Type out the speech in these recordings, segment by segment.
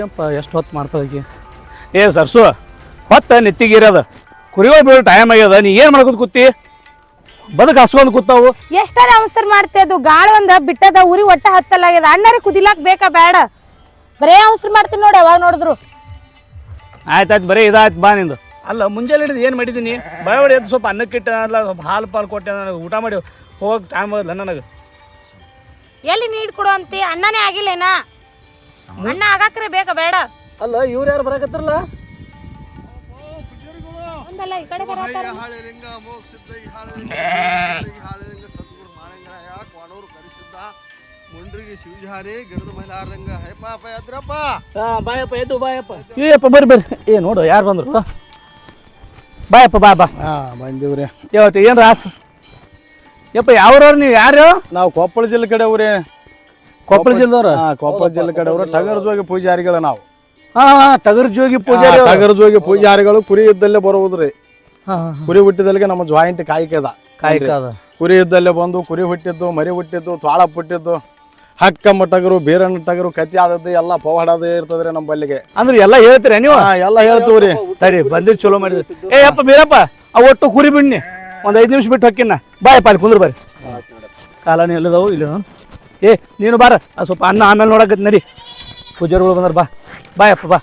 ಏನಪ್ಪ ಎಷ್ಟು ಹೊತ್ತು ಮಾಡ್ತದಕ್ಕೆ ಏ ಸರ್ಸು ಹೊತ್ತ ನೆತ್ತಿಗಿರೋದ ಕುರಿಗಳು ಬೀಳೋ ಟೈಮ್ ಆಗ್ಯದ ನೀ ಏನು ಮಾಡ್ಕೊತ ಕೂತಿ ಬದುಕು ಹಸ್ಕೊಂಡು ಕೂತಾವು ಎಷ್ಟಾರ ಅವಸರ ಮಾಡ್ತೇದು ಗಾಳ ಒಂದ ಬಿಟ್ಟದ ಉರಿ ಒಟ್ಟ ಹತ್ತಲಾಗ್ಯದ ಅಣ್ಣಾರಿ ಕುದಿಲಾಕ್ ಬೇಕಾ ಬೇಡ ಬರೇ ಅವಸರ ಮಾಡ್ತೀನಿ ನೋಡಿ ಯಾವಾಗ ನೋಡಿದ್ರು ಆಯ್ತಾಯ್ತು ಬರೀ ಇದಾಯ್ತು ಬಾ ನಿಂದು ಅಲ್ಲ ಮುಂಜಾನೆ ಹಿಡಿದು ಏನು ಮಾಡಿದ್ದೀನಿ ಬಳಿ ಎದ್ದು ಸ್ವಲ್ಪ ಅನ್ನಕ್ಕಿಟ್ಟ ಅಲ್ಲ ಸ್ವಲ್ಪ ಹಾಲು ಪಾಲು ಕೊಟ್ಟೆ ನನಗೆ ಊಟ ಮಾಡಿ ಹೋಗಕ್ಕೆ ಟೈಮ್ ಆಗಲ್ಲ ನನಗೆ ಎಲ್ಲಿ ನೀಡ್ ಕೊಡು ಅಂತಿ ಅಣ್ಣನೇ ಆಗಿಲ್ಲೇನಾ ಅಣ್ಣ ಆಗಾಕ್ರೆ ಬೇಕಾ ಬೇಡ ಅಲ್ಲ ಇವ್ರು ಯಾರು ಬರಾಕತ್ತಿರಲ್ಲ ಒಂದಲ್ಲ ಈ ಕಡೆ ಬರತ್ತಾರ ಮುಂಡ್ರಿಗೆ ಶಿವಜಾರಿ ಗಿಡದ ಮೈಲಾರಂಗ ಹೇಪಾಪ ಎದ್ರಪ್ಪ ಬಾಯಪ್ಪ ಎದ್ದು ಬಾಯಪ್ಪ ಇವ್ಯಪ್ಪ ಬರ್ರಿ ಬರ್ರಿ ಏ ನೋಡು ಯಾರು ಬಂದ್ರು ಬಾಯಪ್ಪ ಬಾ ಬಾ ಬಂದಿವ್ರಿ ಇವತ್ತು ಏನು ರಾಸ ಯಪ್ಪ ಯಾವ್ರವ್ರು ನೀವು ಯಾರು ನಾವು ಕೊಪ್ಪಳ ಜಿಲ್ಲೆ ಕಡೆ ಅವ್ರಿ ಕೊಪ್ಪಳ ಜಿಲ್ಲೆದವ್ರು ಕೊಪ್ಪಳ ಜಿಲ್ಲೆ ಕಡೆ ಅವರು ಟಗರ್ ಜೋಗಿ ಪೂಜಾರಿಗಳು ನಾವು ಹಾಂ ಟಗರ್ ಜೋಗಿ ಪೂಜಾರಿ ಟಗರ್ ಜೋಗಿ ಪೂಜಾರಿಗಳು ಕುರಿ ಇದ್ದಲ್ಲೇ ಬರುವುದ್ರಿ ಹಾಂ ಕುರಿ ಹುಟ್ಟಿದಲ್ಲಿಗೆ ನಮ್ಮ ಜಾಯಿಂಟ್ ಕಾಯ್ಕದ ಕಾಯ್ಕದ ಕುರಿ ಇದ್ದಲ್ಲೇ ಬಂದು ಕುರಿ ಹುಟ್ಟಿದ್ದು ಮರಿ ಹುಟ್ಟಿದ್ದು ತ್ವಾಳ ಹುಟ್ಟಿದ್ದು ಹಕ್ಕಮ್ಮ ಟಗರು ಬೇರಣ್ಣ ಟಗರು ಕತ್ತಿ ಆದದ್ದು ಎಲ್ಲ ಪವಾಡದೇ ಇರ್ತದ್ರಿ ನಮ್ಮ ಬಲ್ಲಿಗೆ ಅಂದ್ರೆ ಎಲ್ಲ ಹೇಳ್ತೀರ ನೀವು ಎಲ್ಲ ಹೇಳ್ತೀವ್ರಿ ಸರಿ ಬಂದಿದ್ದು ಚಲೋ ಮಾಡಿದ್ರಿ ಏ ಅಪ್ಪ ಬೀರಪ್ಪ ಆ ಒಟ್ಟು ಕುರಿ ಬಿಡ್ನಿ ಒಂದು 5 ನಿಮಿಷ ಬಿಟ್ಟು ಹೊಕ್ಕಿನ ಬಾಯಪ್ಪ ಅಲ್ಲಿ ಕುಂದ್ರ ಬರ್ರಿ ಕಾಲನಿ ಎಲ್ಲದವು ಇಲ್ಲ ಏ ನೀನು ಬಾರ ಸ್ವಲ್ಪ ಅನ್ನ ಆಮೇಲೆ ನೋಡಕತ್ತಿ ನಡಿ ಪೂಜಾರಿಗಳು ಬಂದ್ರ ಬಾ ಬಾಯಪ್ಪ ಬಾ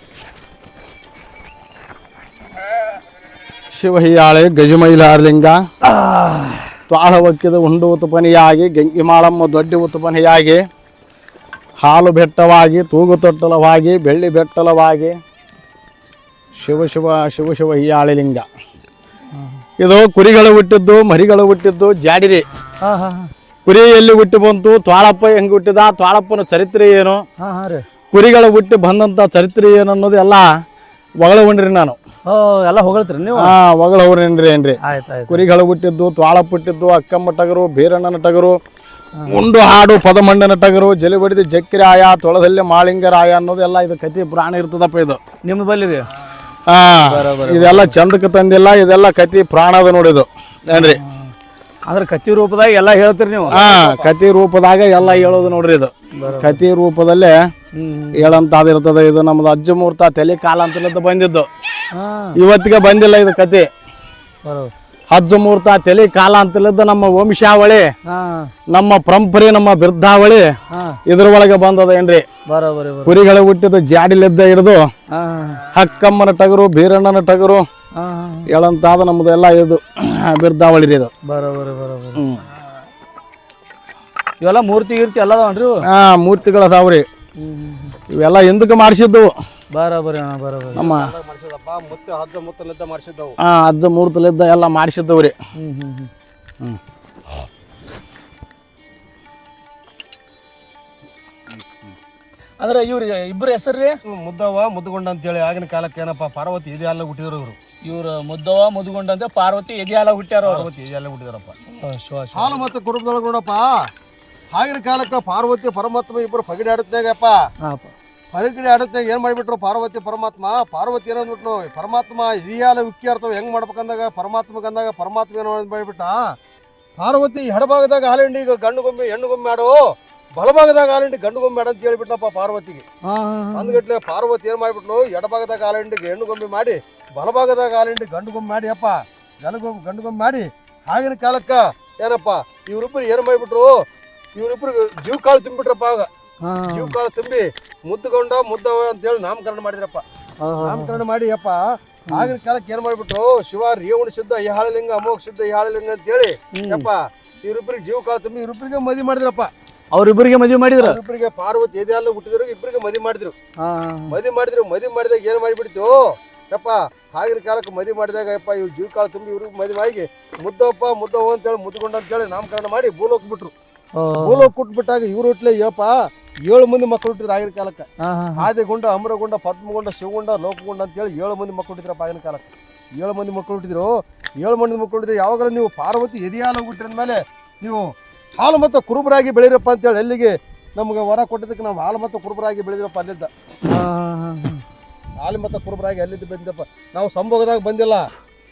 ಶಿವಹಿಯಾಳೆ ಗಜಮೈಲಾರ್ಲಿಂಗ ತ್ವಾಳ ಒಕ್ಕಿದ ಉಂಡು ಉತ್ಪನ್ನಿಯಾಗಿ ಗಂಗಿಮಾಳಮ್ಮ ದೊಡ್ಡ ಉತ್ಪನ್ನಿಯಾಗಿ ಹಾಲು ಬೆಟ್ಟವಾಗಿ ತೂಗು ತೊಟ್ಟಲವಾಗಿ ಬೆಳ್ಳಿ ಬೆಟ್ಟಲವಾಗಿ ಶಿವ ಶಿವ ಶಿವ ಶಿವ ಹಿಯಾಳೆ ಲಿಂಗ ಇದು ಕುರಿಗಳು ಹುಟ್ಟಿದ್ದು ಮರಿಗಳು ಹುಟ್ಟಿದ್ದು ಜಾಡಿರಿ ಹಾಂ ಹಾಂ ಹಾಂ ಕುರಿ ಎಲ್ಲಿ ಹುಟ್ಟಿ ಬಂತು ತ್ವಾಳಪ್ಪ ಹೆಂಗೆ ಹುಟ್ಟಿದ ತ್ವಾಳಪ್ಪನ ಚರಿತ್ರೆ ಏನು ಹಾಂ ಹಾಂ ರೀ ಕುರಿಗಳ ಹುಟ್ಟಿ ಬಂದಂಥ ಚರಿತ್ರೆ ಏನು ಅನ್ನೋದು ಎಲ್ಲ ಹೊಗಳಗೊಂಡ್ರಿ ನಾನು ಓ ಎಲ್ಲ ಹೊಗಳ್ತೀರಿ ನೀವು ಹೊಗಳವ್ರೇನ್ರಿ ಏನ್ರಿ ಆಯ್ತು ಆಯ್ತು ಕುರಿಗಳು ಹುಟ್ಟಿದ್ದು ತ್ವಾಳಪ್ಪ ಹುಟ್ಟಿದ್ದು ಅಕ್ಕಮ್ಮ ಟಗರು ಬೀರಣ್ಣನ ಟಗರು ಉಂಡು ಹಾಡು ಪದಮಂಡನ ಟಗರು ಜಲಿ ಬಡಿದು ಜಕ್ಕಿರಾಯ ತೊಳದಲ್ಲಿ ಮಾಳಿಂಗರಾಯ ಅನ್ನೋದೆಲ್ಲ ಇದು ಕತಿ ಪ್ರಾಣ ಇರ್ತದಪ್ಪ ಇದು ನಿಮ್ಮ ಬಲ್ಲಿ ರೀ ಇದೆಲ್ಲ ಚಂದಕ್ಕೆ ತಂದಿಲ್ಲ ಇದೆಲ್ಲ ಕತಿ ಪ್ರಾಣದ ನೋಡಿದು ಏನ್ರಿ ಅಂದ್ರೆ ಕತ್ತಿ ರೂಪದಾಗ ಎಲ್ಲ ಹೇಳ್ತೀರಿ ನೀವು ಕತಿ ರೂಪದಾಗ ಎಲ್ಲ ಹೇಳೋದು ನೋಡ್ರಿ ಇದು ಕತಿ ರೂಪದಲ್ಲೇ ಹೇಳಂತಾದಿರ್ತದೆ ಇದು ನಮ್ದು ಅಜ್ಜ ಮುಹೂರ್ತ ತಲೆ ಕಾಲ ಅಂತಲದ್ದು ಬಂದಿದ್ದು ಇವತ್ತಿಗೆ ಬಂದಿಲ್ಲ ಇದು ಕತಿ ಅಜ್ಜ ಮುಹೂರ್ತ ತಲೆ ಕಾಲ ಅಂತಲದ್ದು ನಮ್ಮ ವಂಶಾವಳಿ ನಮ್ಮ ಪರಂಪರೆ ನಮ್ಮ ಬಿರ್ಧಾವಳಿ ಇದ್ರ ಒಳಗೆ ಬಂದದ ಏನ್ರಿ ಕುರಿಗಳ ಹುಟ್ಟಿದ ಜಾಡಿಲಿದ್ದ ಹಿಡಿದು ಹಕ್ಕಮ್ಮನ ಟಗರು ಬೀರಣ್ಣನ ಟಗರು ಹೇಳಂತಾದ ನಮ್ದು ಎಲ್ಲ ಇದು ಬಿರ್ಧಾವಳಿ ರೀ ಇದು ಇವೆಲ್ಲ ಮೂರ್ತಿ ಗೀರ್ತಿ ಎಲ್ಲ ಅದಾವನ್ರಿ ಮೂರ್ತಿಗಳು ಅದಾವ್ರಿ ಇವೆಲ್ಲ ಎಂದಕ್ಕೆ ಮಾಡಿಸಿದ್ದವು ನಮ್ಮ ಅಜ್ಜ ಮುಹೂರ್ತಲಿದ್ದ ಎಲ್ಲ ಮಾಡಿಸಿದ್ದವ್ರಿ ಅಂದ್ರೆ ಇವ್ರಿ ಇಬ್ಬರು ಹೆಸರು ಮುದ್ದವ್ವ ಮುದ್ದುಗೊಂಡ ಅಂತೇಳಿ ಆಗಿನ ಕಾಲಕ್ಕೆ ಏನಪ್ಪ ಪಾರ್ವತಿ ಎದೆ ಹಾಲ ಹುಟ್ಟಿದ್ರು ಇವರು ಇವ್ರು ಮುದ್ದವ ಮುದ್ದುಗೊಂಡಂತೆ ಪಾರ್ವತಿ ಎದೆ ಹಾಲ ಹುಟ್ಟ್ಯಾರ ಪಾರ್ವತಿ ಎದೆ ಹಾಲ ಹುಟ್ಟಿದಾರಪ್ಪ ಹಾಲು ಮತ್ತೆ ಕುರುಬದೊಳಗೆ ನೋಡಪ್ಪ ಆಗಿನ ಕಾಲಕ್ಕೆ ಪಾರ್ವತಿ ಪರಮಾತ್ಮ ಇಬ್ಬರು ಪಗಡಿ ಆಡುತ್ತಾಗಪ್ಪ ಪಗಡಿ ಆಡುತ್ತಾಗ ಏನ್ ಮಾಡ್ಬಿಟ್ರು ಪಾರ್ವತಿ ಪರಮಾತ್ಮ ಪಾರ್ವತಿ ಏನಂದ್ಬಿಟ್ರು ಪರಮಾತ್ಮ ಎದೆ ಹಾಲ ಉಕ್ಕಿ ಇರ್ತಾವ ಹೆಂಗ್ ಮಾಡ್ಬೇಕಂದಾಗ ಪರಮಾತ್ಮಗಂದಾಗ ಪರಮಾತ್ಮ ಏನೋ ಮಾಡ್ಬಿಟ್ಟ ಪಾರ್ವತಿ ಎಡಭಾಗದಾಗ ಹಾಲಿಂಡಿ ಈಗ ಗಂಡುಗೊಮ್ಮೆ ಹೆಣ್ಣುಗೊಮ್ಮೆ ಆಡು ಬಲಭಾಗದಾಗ ಹಾಲಿಂಡಿ ಗಂಡುಗೊಮ್ಮೆ ಆಡ ಅಂತ ಹೇಳ್ಬಿಟ್ಟಪ್ಪ ಪಾರ್ವತಿಗೆ ಅಂದ್ಗಟ್ಲೆ ಪಾರ್ವತಿ ಏನ್ ಮಾಡ್ಬಿಟ್ಲು ಎಡಭಾಗದಾಗ ಹಾಲಿಂಡಿಗೆ ಹೆಣ್ಣುಗೊಮ್ಮೆ ಮಾಡಿ ಬಲಭಾಗದಾಗ ಹಾಲಿಂಡಿ ಗಂಡುಗೊಮ್ಮೆ ಮಾಡಿ ಅಪ್ಪ ಗಂಡುಗೊಮ್ಮೆ ಮಾಡಿ ಆಗಿನ ಕಾಲಕ್ಕ ಏನಪ್ಪ ಇವ್ರಿಬ್ರು ಏನ್ ಮಾಡ್ಬಿಟ್ರು ಇವ್ರಿಬ್ರು ಜೀವ ಕಾಳು ತುಂಬಿಟ್ರಪ್ಪ ಆಗ ಜೀವ ಕಾಳು ತುಂಬಿ ಮುದ್ದಗೊಂಡ ಮುದ್ದವ ಅಂತೇಳಿ ನಾಮಕರಣ ಮಾಡಿದ್ರಪ್ಪ ನಾಮಕರಣ ಮಾಡಿ ಅಪ್ಪ ಆಗಿನ ಕಾಲಕ್ಕೆ ಏನ್ ಮಾಡ್ಬಿಟ್ರು ಶಿವ ರೇವಣ ಸಿದ್ಧ ಯಹಾಳಲಿಂಗ ಅಮೋಘ ಸಿದ್ಧ ಯಹಾಳಲಿಂಗ ಅಂತೇಳಿ ಅಪ್ಪ ಇವ್ರಿಬ್ರಿಗೆ ಜೀವ ಕಾಳು ತುಂಬಿ ಇವ್ರಿಬ್ರಿಗೆ ಮದುವೆ ಮಾಡಿದ್ರಪ್ಪ ಅವ್ರಿಬ್ಬರಿಗೆ ಮದುವೆ ಮಾಡಿದ್ರು ಇಬ್ಬರಿಗೆ ಪಾರ್ವತಿ ಎದೆ ಹಾಲು ಹುಟ್ಟಿದ್ರು ಇಬ್ಬರಿಗೆ ಮದುವೆ ಮಾಡಿದ್ರು ಮದುವೆ ಮಾಡಿದಾಗ ಏನ್ ಮಾಡಿಬಿಡ್ತು ಯಪ್ಪ ಆಗಿನ ಕಾಲಕ್ಕೆ ಮದುವೆ ಮಾಡಿದಾಗ ಯಪ್ಪ ಇವ್ರು ಜೀವ ಕಾಳು ತುಂಬಿ ಇವ್ರಿಗೆ ಮದುವೆ ಆಗಿ ಮುದ್ದವ ಅಂತೇಳಿ ಮುದ್ದುಗೊಂಡ ಅಂತೇಳಿ ನಾಮಕರಣ ಮಾಡಿ ಭೂಲೋಕ್ ಬಿಟ್ರು ಭೂಲೋಕ್ ಕೊಟ್ಬಿಟ್ಟಾಗ ಇವ್ರು ಹುಟ್ಲೆ ಯಪ್ಪ 7 ಮಂದಿ ಮಕ್ಕಳು ಹುಟ್ಟಿದ್ರು ಆಗಿನ ಕಾಲಕ್ಕೆ ಆದಿಗುಂಡ ಅಮರಗುಂಡ ಪದ್ಮಗುಂಡ ಶಿವಗುಂಡ ಲೋಕಗುಂಡ ಅಂತೇಳಿ 7 ಮಂದಿ ಮಕ್ಕಳು ಹುಟ್ಟಿದ್ರಪ್ಪ ಆಗಿನ ಕಾಲಕ್ಕೆ 7 ಮಂದಿ ಮಕ್ಕಳು ಹುಟ್ಟಿದ್ರು 7 ಮಂದಿ ಮಕ್ಕಳು ಹುಟ್ಟಿದ್ರು ಯಾವಾಗ ನೀವು ಪಾರ್ವತಿ ಎದೆ ಹಾಲು ಹುಟ್ಟಿದ ಮೇಲೆ ನೀವು ಹಾಲು ಮತ್ತು ಕುರುಬರಾಗಿ ಬೆಳೀರಪ್ಪ ಅಂತೇಳಿ ಎಲ್ಲಿಗೆ ನಮ್ಗೆ ವರ ಕೊಟ್ಟಿದ್ದಕ್ಕೆ ನಾವು ಹಾಲು ಮತ್ತು ಕುರುಬರಾಗಿ ಬೆಳೆದಿರಪ್ಪ ಅಲ್ಲಿದ್ದ ಹಾಲು ಮತ್ತು ಕುರುಬರಾಗಿ ಅಲ್ಲಿದ್ದು ಬಂದಿದ್ದಪ್ಪ ನಾವು ಸಂಭೋಗದಾಗ ಬಂದಿಲ್ಲ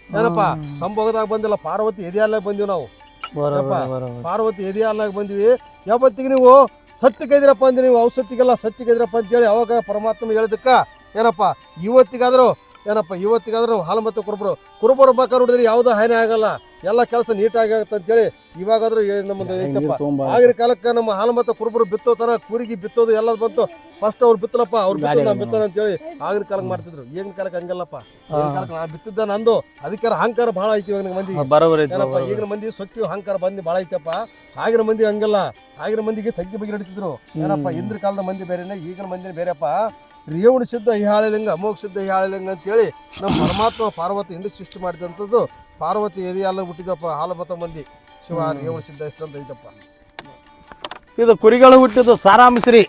ಏನಪ್ಪ ಸಂಭೋಗದಾಗ ಬಂದಿಲ್ಲ ಪಾರ್ವತಿ ಎದೆ ಹಾಲಾಗ ಬಂದಿವಿ ನಾವು ಪಾರ್ವತಿ ಎದೆ ಹಾಲಾಗ ಬಂದಿವಿ ಯಾವತ್ತಿಗೆ ನೀವು ಸತ್ಯಕ್ಕೈದಿರಪ್ಪ ಅಂದ್ರೆ ನೀವು ಔಷಧಿಗೆಲ್ಲ ಸತ್ಯಕ್ಕೈದಿರಪ್ಪ ಅಂತೇಳಿ ಅವಾಗ ಪರಮಾತ್ಮ ಹೇಳಿದಕ್ಕ ಏನಪ್ಪ ಇವತ್ತಿಗಾದ್ರೂ ಹಾಲು ಮತ್ತು ಕುರುಬರು ಬೇಕಾದ್ರೆ ನೋಡಿದ್ರೆ ಯಾವುದೋ ಹಾನಿ ಆಗಲ್ಲ, ಎಲ್ಲ ಕೆಲಸ ನೀಟಾಗಿ ಆಗುತ್ತೆ ಅಂತೇಳಿ ಇವಾಗಾದ್ರೂ ನಮ್ಮದು ಐತಪ್ಪ. ಆಗಿನ ಕಾಲಕ್ಕೆ ನಮ್ಮ ಹಾಲು ಮತ್ತು ಕುರುಬರು ಬಿತ್ತೋತನ ಕೂರಿಗೆ ಬಿತ್ತೋದು ಎಲ್ಲ ಬಂತು. ಫಸ್ಟ್ ಅವ್ರು ಬಿತ್ತಲಪ್ಪ, ಅವ್ರು ಬಿತ್ತೋಣ ಅಂತೇಳಿ ಆಗಿನ ಕಾಲಕ್ಕೆ ಮಾಡ್ತಿದ್ರು. ಈಗಿನ ಕಾಲಕ್ಕೆ ಹಂಗಲ್ಲಪ್ಪ. ಈಗಿನ ಕಾಲಕ್ಕೆ ನಾ ಬಿತ್ತಿದ್ದ ನಂದು ಅದಕ್ಕೆ ಅಹಂಕಾರ ಭಾಳ ಐತಿ ಇವಾಗ ಮಂದಿ. ಏನಪ್ಪ ಈಗಿನ ಮಂದಿ ಸೊಕ್ಕಿ ಅಹಂಕಾರ ಬಂದು ಭಾಳ ಐತಪ್ಪ. ಆಗಿನ ಮಂದಿ ಹಂಗಲ್ಲ. ಆಗಿನ ಮಂದಿಗೆ ತಗ್ಗಿ ಬಗ್ಗೆ ನಡೀತಿದ್ರು. ಏನಪ್ಪ ಹಿಂದಿನ ಕಾಲದ ಮಂದಿ ಬೇರೆನೆ, ಈಗಿನ ಮಂದಿನ ಬೇರೆಪ್ಪ. ರೇವಣ ಸಿದ್ಧ ಹಿಹಾಳಿಲಿಂಗ ಅಮೋಘ ಸಿದ್ಧ ಹಿಹಾಳಿಲಿಂಗ ಅಂತೇಳಿ ನಮ್ಮ ಪರಮಾತ್ಮ ಪಾರ್ವತಿ ಹಿಂದಕ್ಕೆ ಸೃಷ್ಟಿ ಮಾಡಿದಂಥದ್ದು. ಪಾರ್ವತಿ ಎದೆ ಎಲ್ಲ ಹುಟ್ಟಿದಪ್ಪ ಹಾಲು ಮತ ಮಂದಿ ಶಿವ ರೇವಣ ಸಿದ್ಧ ಎಷ್ಟಂತ ಐತಪ್ಪ. ಇದು ಕುರಿಗಳು ಹುಟ್ಟಿದ್ದು ಸಾರಾಂಶ್ರೀ.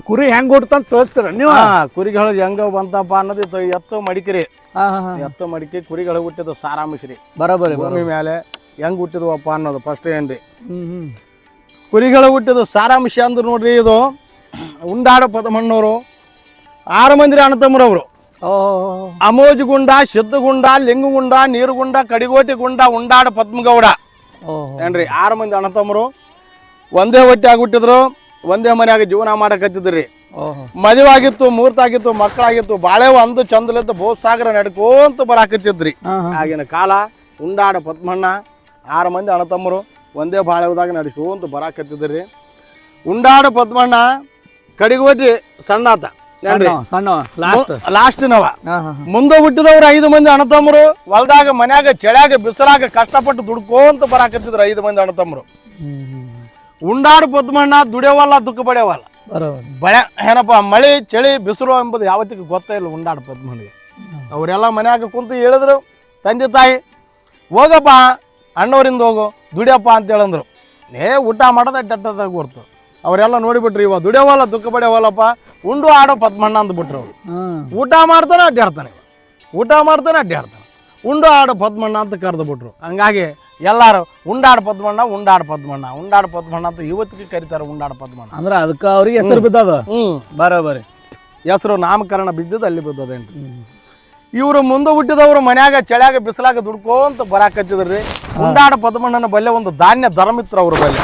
ಕುರಿ ಹೆಂಗ್ ಹುಟ್ಟಂತ ತೋರಿಸ್ತೀರ ನೀವು? ಕುರಿಗಳು ಹೆಂಗ ಬಂತಪ್ಪ ಅನ್ನೋದು ಎತ್ತು ಮಡಿಕೆರಿ. ಎತ್ತು ಮಡಿಕೆ ಕುರಿಗಳು ಹುಟ್ಟಿದ್ದು ಸಾರಾಂಶ್ರೀ. ಬರೋಬರಿ ಭೂಮಿ ಮೇಲೆ ಹೆಂಗ್ ಹುಟ್ಟಿದ್ವಪ್ಪ ಅನ್ನೋದು ಫಸ್ಟ್ ಏನ್ರಿ. ಕುರಿಗಳು ಹುಟ್ಟಿದ್ದು ಸಾರಾಂಶ ಅಂದ್ರೆ ನೋಡ್ರಿ, ಇದು ಉಂಡಾಡ ಪದಮಣ್ಣವರು 6 ಮಂದಿ ಅಣ್ಣತಮ್ಮರವರು. ಅಮೋಜಗುಂಡ, ಸಿದ್ಧಗುಂಡ, ಲಿಂಗಗುಂಡ, ನೀರುಗುಂಡ, ಕಡಿಗೋಟಿ ಗುಂಡ, ಉಂಡಾಡ ಪದ್ಮಗೌಡ ಏನ್ರಿ 6 ಮಂದಿ ಅಣ್ಣತಮ್ಮರು. ಒಂದೇ ಹೊಟ್ಟೆ ಆಗಿಬಿಟ್ಟಿದ್ರು, ಒಂದೇ ಮನೆಯಾಗ ಜೀವನ ಮಾಡಕತ್ತಿದ್ರಿ. ಮದುವೆ ಆಗಿತ್ತು, ಮುಹೂರ್ತ ಮಕ್ಕಳಾಗಿತ್ತು, ಬಾಳೆವ ಅಂದು ಚಂದಲಿದ್ದು ಬೋಸಾಗರ ನಡ್ಕೋಂತ ಬರಾಕತ್ತಿದ್ರಿ. ಆಗಿನ ಕಾಲ ಉಂಡಾಡ ಪದ್ಮಣ್ಣ 6 ಮಂದಿ ಅಣ್ಣತಮ್ಮರು ಒಂದೇ ಬಾಳೆವದಾಗ ನಡ್ಕೋಂತ ಬರಾಕತ್ತಿದ್ರಿ. ಉಂಡಾಡ ಪದ್ಮಣ್ಣ ಕಡಿಗೋಟಿ ಸಣ್ಣಾತ ಲಾಸ್ಟ್ನವ. ಮುಂದೆ ಹುಟ್ಟಿದವ್ರು 5 ಮಂದಿ ಅಣ್ಣತಮ್ಮರು ಹೊಲ್ದಾಗ ಮನ್ಯಾಗ ಚಳ್ಯಾಗ ಬಿಸಿಲಾಗ ಕಷ್ಟಪಟ್ಟು ದುಡ್ಕೋಂತ ಬರಾಕತ್ತಿದ್ರು 5 ಮಂದಿ ಅಣ್ಣತಮ್ಮರು. ಉಂಡಾಡ ಪದ್ಮಣ್ಣ ದುಡಿಯವಲ್ಲ, ದುಃಖ ಪಡೆಯವಲ್ಲ. ಏನಪ್ಪ ಮಳೆ ಚಳಿ ಬಿಸಿಲು ಎಂಬುದು ಯಾವತ್ತಿಗೆ ಗೊತ್ತೇ ಇಲ್ಲ ಉಂಡಾಡ ಪದ್ಮಣ್ಣಿಗೆ. ಅವರೆಲ್ಲ ಮನ್ಯಾಗ ಕುಂತು ಹೇಳಿದ್ರು, ತಂದೆ ತಾಯಿ ಹೋಗಪ್ಪ ಅಣ್ಣವರಿಂದ ಹೋಗು ದುಡಿಯಪ್ಪ ಅಂತ ಹೇಳಂದ್ರು. ಊಟ ಮಾಡೋದ ಡಟ್ಟದಾಗ ಹೊರ್ತು ಅವರೆಲ್ಲ ನೋಡಿಬಿಟ್ರು, ಇವ ದುಡಿಯವಲ್ಲ ದುಃಖ ಪಡೆಯವಲ್ಲಪ್ಪ, ಉಂಡು ಆಡೋ ಪದ್ಮಣ್ಣ ಅಂದ್ಬಿಟ್ರು ಅವ್ರು. ಊಟ ಮಾಡ್ತಾನೆ ಅಡ್ಡಾಡ್ತಾನೆ, ಉಂಡು ಆಡೋ ಪದ್ಮಣ್ಣ ಅಂತ ಕರೆದು ಬಿಟ್ರು. ಹಂಗಾಗಿ ಎಲ್ಲಾರು ಉಂಡಾಡ ಪದ್ಮಣ್ಣ ಅಂತ ಇವತ್ತಿಗೆ ಕರೀತಾರೆ. ಉಂಡಾಡ ಪದ್ಮಣ್ಣ ಅಂದ್ರೆ ಅದಕ್ಕೆ ಅವ್ರಿಗೆ ಹೆಸರು ಬಿದ್ದದ. ಬರೋಬರಿ ಹೆಸರು ನಾಮಕರಣ ಬಿದ್ದದ ಅಲ್ಲಿ ಬಿದ್ದದೇನ್ರಿ. ಇವರು ಮುಂದೆ ಹುಟ್ಟಿದವರು ಮನ್ಯಾಗ ಚಳ್ಯಾಗ ಬಿಸಿಲಾಗ ದುಡ್ಕೋಂತ ಬರಾಕತ್ತಿದ್ರಿ. ಉಂಡಾಡ ಪದ್ಮಣ್ಣನ ಬಲ್ಲೆ ಒಂದು ಧಾನ್ಯ ಧರ್ಮ ಇತ್ತು ಅವ್ರ ಬಲ್ಲೆ.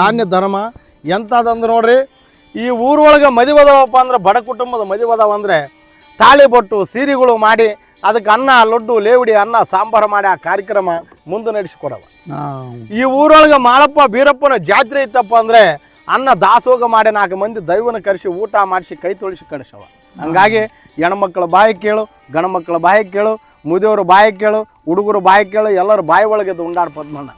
ಧಾನ್ಯ ಧರ್ಮ ಎಂತದಂದ್ರೆ ನೋಡ್ರಿ, ಈ ಊರೊಳಗೆ ಮದುವೆದವಪ್ಪ ಅಂದ್ರೆ ಬಡ ಕುಟುಂಬದ ಮದುವೆದವ ಅಂದ್ರೆ ತಾಳಿ ಬೊಟ್ಟು ಸೀರೆಗಳು ಮಾಡಿ ಅದಕ್ಕೆ ಅನ್ನ ಲಡ್ಡು ಲೇವಡಿ ಅನ್ನ ಸಾಂಬಾರು ಮಾಡಿ ಆ ಕಾರ್ಯಕ್ರಮ ಮುಂದೆ ನಡೆಸಿಕೊಡವ. ಈ ಊರೊಳಗೆ ಮಾಳಪ್ಪ ಬೀರಪ್ಪನ ಜಾತ್ರೆ ಇತ್ತಪ್ಪ ಅಂದ್ರೆ ಅನ್ನ ದಾಸೋಗ ಮಾಡಿ 4 ಮಂದಿ ದೈವನ ಕರೆಸಿ ಊಟ ಮಾಡಿಸಿ ಕೈ ತೊಳಿಸಿ ಕಳಿಸವ. ಹಂಗಾಗಿ ಹೆಣ್ಮಕ್ಳ ಬಾಯಿ ಕೇಳು, ಗಂಡು ಮಕ್ಕಳ ಬಾಯಿ ಕೇಳು, ಮುದಿಯವರು ಬಾಯಿ ಕೇಳು, ಹುಡುಗರು ಬಾಯಿ ಕೇಳು, ಎಲ್ಲರೂ ಬಾಯಿ ಒಳಗೆದ್ದು ಉಂಡಾಡ ಪದ್ಮಣ್ಣ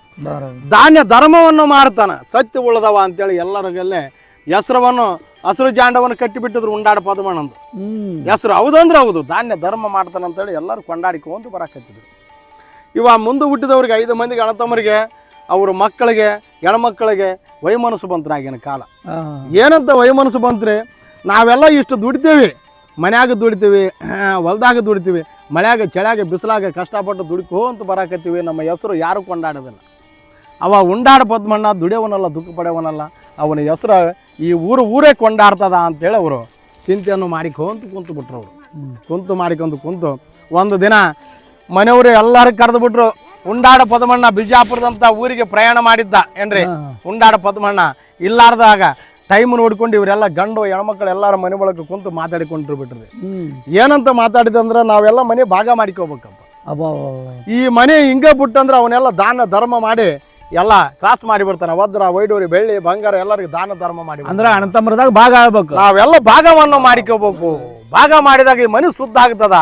ಧಾನ್ಯ ಧರ್ಮವನ್ನು ಮಾಡ್ತಾನ. ಸತ್ಯ ಉಳ್ದವ ಅಂತೇಳಿ ಎಲ್ಲರಿಗಲ್ಲೇ ಹೆಸರವನ್ನು ಹಸಿರು ಜಾಂಡವನ್ನು ಕಟ್ಟಿಬಿಟ್ಟಿದ್ರು ಉಂಡಾಡ ಪದ್ಮಣ್ಣಂದು ಹೆಸರು. ಹೌದಂದ್ರೆ ಹೌದು, ಧಾನ್ಯ ಧರ್ಮ ಮಾಡ್ತಾನೆ ಅಂತೇಳಿ ಎಲ್ಲರೂ ಕೊಂಡಾಡಿಕೊಂತ ಬರಾಕತ್ತಿದ್ರು. ಇವ ಮುಂದೆ ಹುಟ್ಟಿದವ್ರಿಗೆ 5 ಮಂದಿಗೆ ಅಣ್ಣತಮ್ಮರಿಗೆ ಅವ್ರ ಮಕ್ಕಳಿಗೆ ಹೆಣ್ಮಕ್ಕಳಿಗೆ ವೈಮನಸ್ಸು ಬಂತ್ರಿ. ಆಗಿನ ಕಾಲ ಏನಂತ ವೈಮನಸ್ಸು ಬಂತ್ರಿ, ನಾವೆಲ್ಲ ಇಷ್ಟು ದುಡಿತೀವಿ, ಮನ್ಯಾಗ ದುಡಿತೀವಿ, ಹೊಲ್ದಾಗ ದುಡಿತೀವಿ, ಮಳೆಯಾಗ ಚಳ್ಯಾಗ ಬಿಸಿಲಾಗ ಕಷ್ಟಪಟ್ಟು ದುಡ್ಕೋಂತ ಬರಾಕತ್ತೀವಿ, ನಮ್ಮ ಹೆಸರು ಯಾರು ಕೊಂಡಾಡೋದಿಲ್ಲ. ಅವ ಉಂಡಾಡ ಪದ್ಮಣ್ಣ ದುಡಿಯವನಲ್ಲ ದುಃಖ ಪಡೆಯವನಲ್ಲ, ಅವನ ಹೆಸರು ಈ ಊರೇ ಕೊಂಡಾಡ್ತದ ಅಂತೇಳಿ ಅವರು ಚಿಂತೆಯನ್ನು ಕುಂತು ಬಿಟ್ರು. ಅವರು ಕುಂತು ಒಂದು ದಿನ ಮನೆಯವರು ಎಲ್ಲರೂ ಕರೆದು ಬಿಟ್ರು. ಉಂಡಾಡ ಪದ್ಮಣ್ಣ ಬಿಜಾಪುರದಂತ ಊರಿಗೆ ಪ್ರಯಾಣ ಮಾಡಿದ್ದ ಏನ್ರಿ. ಉಂಡಾಡ ಪದ್ಮಣ್ಣ ಇಲ್ಲಾರ್ದಾಗ ಟೈಮ್ ನೋಡ್ಕೊಂಡು ಇವರೆಲ್ಲ ಗಂಡು ಹೆಣ್ಮಕ್ಳು ಎಲ್ಲಾರ ಮನೆ ಒಳಗೆ ಕುಂತು ಮಾತಾಡಿಕೊಂಡ್ರು ಬಿಟ್ರಿ. ಏನಂತ ಮಾತಾಡಿದಂದ್ರೆ, ನಾವೆಲ್ಲ ಮನೆ ಭಾಗ ಮಾಡಿಕೋಬೇಕಪ್ಪ. ಈ ಮನೆ ಹಿಂಗೆ ಬಿಟ್ಟಂದ್ರೆ ಅವನ್ನೆಲ್ಲ ದಾನ ಧರ್ಮ ಮಾಡಿ ಎಲ್ಲ ಕ್ರಾಸ್ ಮಾಡಿ ಬಿಡ್ತಾನೆ. ವಜ್ರ ವೈಡೂರಿ ಬೆಳ್ಳಿ ಬಂಗಾರ ಎಲ್ಲರಿಗೂ ದಾನ ಧರ್ಮ ಮಾಡಿ ಅಂದ್ರೆ ಅಣ್ಣತಮ್ಮರದಾಗ ಭಾಗ ಆಗ್ಬೇಕು. ನಾವೆಲ್ಲ ಭಾಗವನ್ನು ಮಾಡಿಕೋಬೇಕು. ಭಾಗ ಮಾಡಿದಾಗ ಈ ಮನೆ ಶುದ್ಧ ಆಗ್ತದ.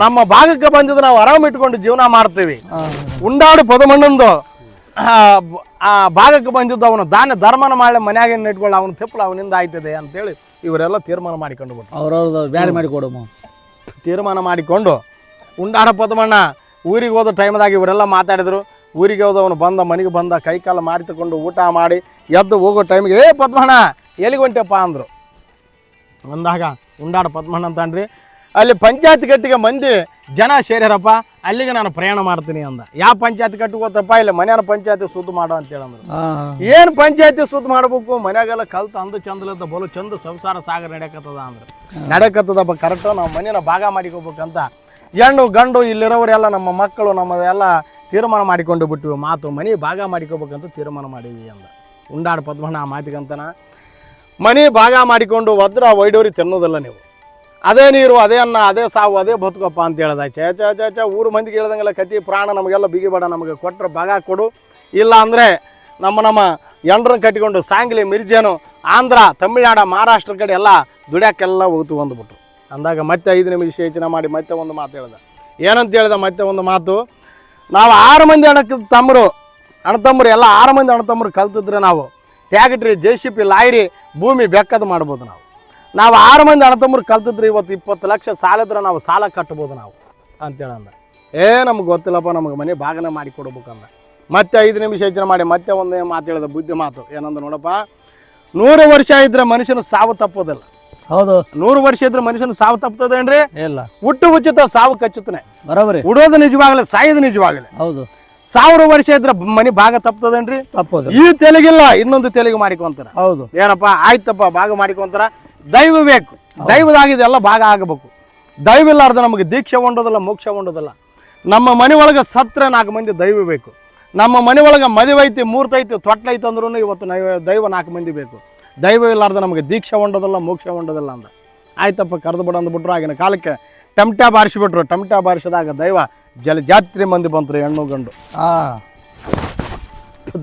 ನಮ್ಮ ಭಾಗಕ್ಕೆ ಬಂದಿದ್ದು ನಾವು ಆರಾಮ್ ಇಟ್ಕೊಂಡು ಜೀವನ ಮಾಡ್ತೀವಿ. ಉಂಡಾಡು ಪದಮಣ್ಣಂದು ಆ ಭಾಗಕ್ಕೆ ಬಂದಿದ್ದು ಅವನು ದಾನ ಧರ್ಮನ ಮಾಡಿ ಮನ್ಯಾಗ ಇಟ್ಕೊಳ್ಳಿ, ಅವನ ತೆಪ್ಪಳು ಅವನಿಂದ ಆಯ್ತದೆ ಅಂತೇಳಿ ಇವರೆಲ್ಲ ತೀರ್ಮಾನ ಮಾಡಿಕೊಂಡು ಬಿಟ್ಟು ಅವ್ರವ್ರದ್ದು ಬ್ಯಾರೆ ಮಾಡಿಕೊಡು ತೀರ್ಮಾನ ಮಾಡಿಕೊಂಡು ಉಂಡಾಡ ಪದ್ಮಣ್ಣ ಊರಿಗೆ ಹೋದ ಟೈಮ್ದಾಗ ಇವರೆಲ್ಲ ಮಾತಾಡಿದ್ರು. ಊರಿಗೆ ಹೋದವನು ಬಂದ ಮನೆಗೆ ಬಂದ, ಕೈ ಕಾಲು ಮಾರಿ ತಗೊಂಡು ಊಟ ಮಾಡಿ ಎದ್ದು ಹೋಗೋ ಟೈಮಿಗೆ ಪದ್ಮಣ್ಣ ಎಲ್ಲಿಗೆ ಹೊಂಟೆಪ್ಪ ಅಂದರು. ಅಂದಾಗ ಉಂಡಾಡ ಪದ್ಮಣ್ಣ ಅಂತನ್ರಿ, ಅಲ್ಲಿ ಪಂಚಾಯತ್ ಕಟ್ಟಿಗೆ ಮಂದಿ ಜನ ಸೇರ್ಯಾರಪ್ಪ, ಅಲ್ಲಿಗೆ ನಾನು ಪ್ರಯಾಣ ಮಾಡ್ತೀನಿ ಅಂದ. ಯಾವ ಪಂಚಾಯತ್ ಕಟ್ಟಿಗೆ ಹೋತಪ್ಪ, ಇಲ್ಲ ಮನೆಯ ಪಂಚಾಯತಿ ಸುದ್ದಿ ಮಾಡೋ ಅಂತೇಳಂದ್ರು. ಏನು ಪಂಚಾಯತಿ ಸುದ್ದಿ ಮಾಡ್ಬೇಕು, ಮನ್ಯಾಗೆಲ್ಲ ಕಲ್ತು ಅಂದು ಚಂದಲತ್ತ ಬೋಲು ಚಂದ ಸಂಸಾರ ಸಾಗರ ನಡೆಯಕತ್ತದ ಅಂದ್ರೆ ನಡೆಯಕತ್ತದಪ್ಪ ಕರೆಕ್ಟು. ನಾವು ಮನೇನ ಭಾಗ ಮಾಡಿಕೋಬೇಕಂತ ಹೆಣ್ಣು ಗಂಡು ಇಲ್ಲಿರೋರೆಲ್ಲ ನಮ್ಮ ಮಕ್ಕಳು ನಮ್ಮದೆಲ್ಲ ತೀರ್ಮಾನ ಮಾಡಿಕೊಂಡು ಬಿಟ್ಟಿವಿ. ಮಾತು ಮನೆ ಭಾಗ ಮಾಡಿಕೋಬೇಕಂತ ತೀರ್ಮಾನ ಮಾಡೀವಿ ಅಂದ. ಉಂಡಾಡ ಪದ್ಮಣ್ಣ ಆ ಮಾತಿಗಂತನ ಮನೆ ಭಾಗ ಮಾಡಿಕೊಂಡು ವಜ್ರ ವೈಡೂರಿ ತಿನ್ನೋದಿಲ್ಲ ನೀವು. ಅದೇ ನೀರು, ಅದೇ ಅನ್ನ, ಅದೇ ಸಾವು, ಅದೇ ಬದುಕಪ್ಪ ಅಂತ ಹೇಳ್ದ. ಚ ಊರು ಮಂದಿಗೆ ಹೇಳ್ದಂಗೆಲ್ಲ ಕತಿ ಪ್ರಾಣ ನಮಗೆಲ್ಲ ಬಿಗಿಬೇಡ, ನಮಗೆ ಕೊಟ್ಟರೆ ಭಾಗ ಕೊಡು, ಇಲ್ಲ ಅಂದರೆ ನಮ್ಮ ಎಂಡ್ರನ್ನ ಕಟ್ಟಿಕೊಂಡು ಸಾಂಗ್ಲಿ, ಮಿರ್ಜೇನು, ಆಂಧ್ರ, ತಮಿಳ್ನಾಡು, ಮಹಾರಾಷ್ಟ್ರ ಕಡೆ ಎಲ್ಲ ದುಡ್ಯಾಕೆಲ್ಲ ಹೋಗ್ತು ಬಂದುಬಿಟ್ರು. ಅಂದಾಗ ಮತ್ತೆ 5 ನಿಮಿಷ ಯೋಚನೆ ಮಾಡಿ ಮತ್ತೆ ಒಂದು ಮಾತು ಹೇಳ್ದ. ಏನಂತ ಹೇಳ್ದ? ಮತ್ತೆ ಒಂದು ಮಾತು, ನಾವು 6 ಮಂದಿ ಅಣ್ಣತಮ್ಮರು ಎಲ್ಲ 6 ಮಂದಿ ಅಣ್ಣತಮ್ಮರು ಕಲ್ತಿದ್ರೆ ನಾವು ಟ್ಯಾಕ್ಟ್ರಿ, JCB, ಲಾಯ್ರಿ, ಭೂಮಿ ಬೆಕ್ಕದು ಮಾಡ್ಬೋದು. ನಾವು 6 ಮಂದಿ ಅಣ್ಣತಮ್ಮರು ಕಲ್ತಿದ್ರೆ ಇವತ್ತು 20 ಲಕ್ಷ ಸಾಲ ಇದ್ರೆ ನಾವು ಸಾಲ ಕಟ್ಬೋದು ನಾವು ಅಂತೇಳಂದ. ನಮ್ಗೆ ಗೊತ್ತಿಲ್ಲಪ್ಪ, ನಮಗೆ ಮನೆ ಭಾಗನೆ ಮಾಡಿ ಕೊಡ್ಬೇಕಂದ. ಮತ್ತೆ 5 ನಿಮಿಷ ಯೋಚನೆ ಮಾಡಿ ಮತ್ತೆ ಒಂದೇ ಮಾತು ಹೇಳಿದ, ಬುದ್ಧಿ ಮಾತು. ಏನಂದ ನೋಡಪ್ಪ, 100 ವರ್ಷ ಇದ್ರೆ ಮನುಷ್ಯನ ಸಾವು ತಪ್ಪೋದಿಲ್ಲ. ಹೌದು, 100 ವರ್ಷ ಇದ್ರೆ ಮನುಷ್ಯನ ಸಾವು ತಪ್ಪತದೇನ್ರಿ? ಇಲ್ಲ, ಹುಟ್ಟು ಉಚಿತ, ಸಾವು ಖಚಿತನೇ. ಬರೋಬರಿ. ಉಡೋದು ನಿಜವಾಗಲೇ, ಸಾಯೋದು ನಿಜವಾಗಲೇ. ಹೌದು, 1000 ವರ್ಷ ಇದ್ರೆ ಮನೆ ಭಾಗ ತಪ್ಪತದೇನ್ರಿ? ತಪ್ಪೋದು. ಈ ತೆಲಿಗಿಲ್ಲ, ಇನ್ನೊಂದು ತೆಲಿಗೆ ಮಾಡಿಕೊಂತಾರ. ಹೌದು, ಏನಪ್ಪ, ಆಯ್ತಪ್ಪ ಭಾಗ ಮಾಡಿಕೊಂತಾರ. ದೈವ ಬೇಕು, ದೈವದಾಗಿದೆಲ್ಲ ಭಾಗ ಆಗಬೇಕು. ದೈವ ಇಲ್ಲಾರ್ದ ನಮಗೆ ದೀಕ್ಷೆ ಉಂಡೋದಿಲ್ಲ, ಮೋಕ್ಷ ಉಂಡೋದಿಲ್ಲ. ನಮ್ಮ ಮನೆ ಒಳಗೆ ಸತ್ರ 4 ಮಂದಿ ದೈವ ಬೇಕು. ನಮ್ಮ ಮನೆ ಒಳಗೆ ಮದುವೆ ಐತಿ, ಮೂರ್ತಿ ಐತಿ, ತೊಟ್ಲೈತಿ ಅಂದ್ರೂ ಇವತ್ತು ದೈವ 4 ಮಂದಿ ಬೇಕು. ದೈವ ಇಲ್ಲಾರ್ದ ನಮಗೆ ದೀಕ್ಷೆ ಉಂಡೋದಿಲ್ಲ, ಮೋಕ್ಷ ಉಂಡೋದಿಲ್ಲ ಅಂದ. ಆಯ್ತಪ್ಪ ಕರೆದು ಬಿಡು ಅಂದ್ಬಿಟ್ರು. ಆಗಿನ ಕಾಲಕ್ಕೆ ಟಮಟಾ ಬಾರಿಸಿಬಿಟ್ರು. ಟಮಟಾ ಬಾರಿಸಿದಾಗ ದೈವ ಜಾತ್ರೆ ಮಂದಿ ಬಂತ್ರಿ, ಹೆಣ್ಣು ಗಂಡು.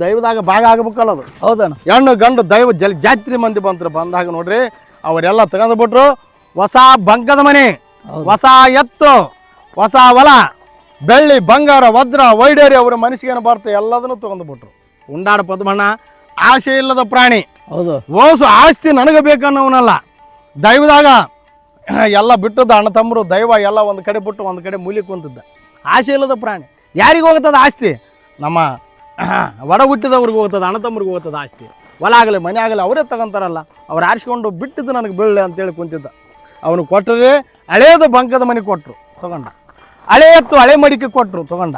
ದೈವದಾಗ ಭಾಗ ಆಗಬೇಕಲ್ಲ ಅದು. ಹೌದಣ್ಣ, ಹೆಣ್ಣು ಗಂಡು ದೈವ ಜಾತ್ರೆ ಮಂದಿ ಬಂತ್ರು. ಬಂದಾಗ ನೋಡ್ರಿ ಅವರೆಲ್ಲ ತಗೊಂಡ್ಬಿಟ್ರು. ಹೊಸ ಬಂಕದ ಮನೆ, ಹೊಸ ಎತ್ತು, ಹೊಸ ಹೊಲ, ಬೆಳ್ಳಿ, ಬಂಗಾರ, ವಜ್ರ, ವೈಡೂರಿ ಅವರ ಮನಸ್ಸಿಗೇನು ಬರ್ತದೆ ಎಲ್ಲದನ್ನು ತಗೊಂಡ್ಬಿಟ್ರು. ಉಂಡಾಡ ಪದ್ಮಣ್ಣ ಆಸೆ ಇಲ್ಲದ ಪ್ರಾಣಿ. ಹೌದು, ಓಸು ಆಸ್ತಿ ನನಗೆ ಬೇಕನ್ನೋನಲ್ಲ. ದೈವದಾಗ ಎಲ್ಲ ಬಿಟ್ಟದ ಅಣ್ಣ ತಮ್ಮರು, ದೈವ ಎಲ್ಲ ಒಂದು ಕಡೆ ಬಿಟ್ಟು ಒಂದು ಕಡೆ ಮೂಲಿ ಕುಂತಿದ್ದ. ಆಸೆ ಇಲ್ಲದ ಪ್ರಾಣಿ. ಯಾರಿಗೆ ಹೋಗ್ತದ ಆಸ್ತಿ? ನಮ್ಮ ಒಡ ಹುಟ್ಟಿದವ್ರಿಗೆ ಹೋಗ್ತದೆ, ಅಣ್ಣ ತಮ್ಮರಿಗೆ ಹೋಗ್ತದೆ ಆಸ್ತಿ. ಹೊಲ ಆಗಲಿ ಮನೆ ಆಗಲಿ ಅವರೇ ತಗೊಂತಾರಲ್ಲ, ಅವ್ರು ಆರಿಸ್ಕೊಂಡು ಬಿಟ್ಟಿದ್ದು ನನಗೆ ಬೀಳಲೆ ಅಂತೇಳಿ ಕುಂತಿದ್ದ. ಅವನು ಕೊಟ್ಟರೆ ಹಳೇದು ಬಂಕದ ಮನೆ ಕೊಟ್ಟರು, ತಗೊಂಡ. ಹಳೆ ಎತ್ತು ಹಳೆ ಮಡಿಕೆ ಕೊಟ್ಟರು, ತಗೊಂಡ.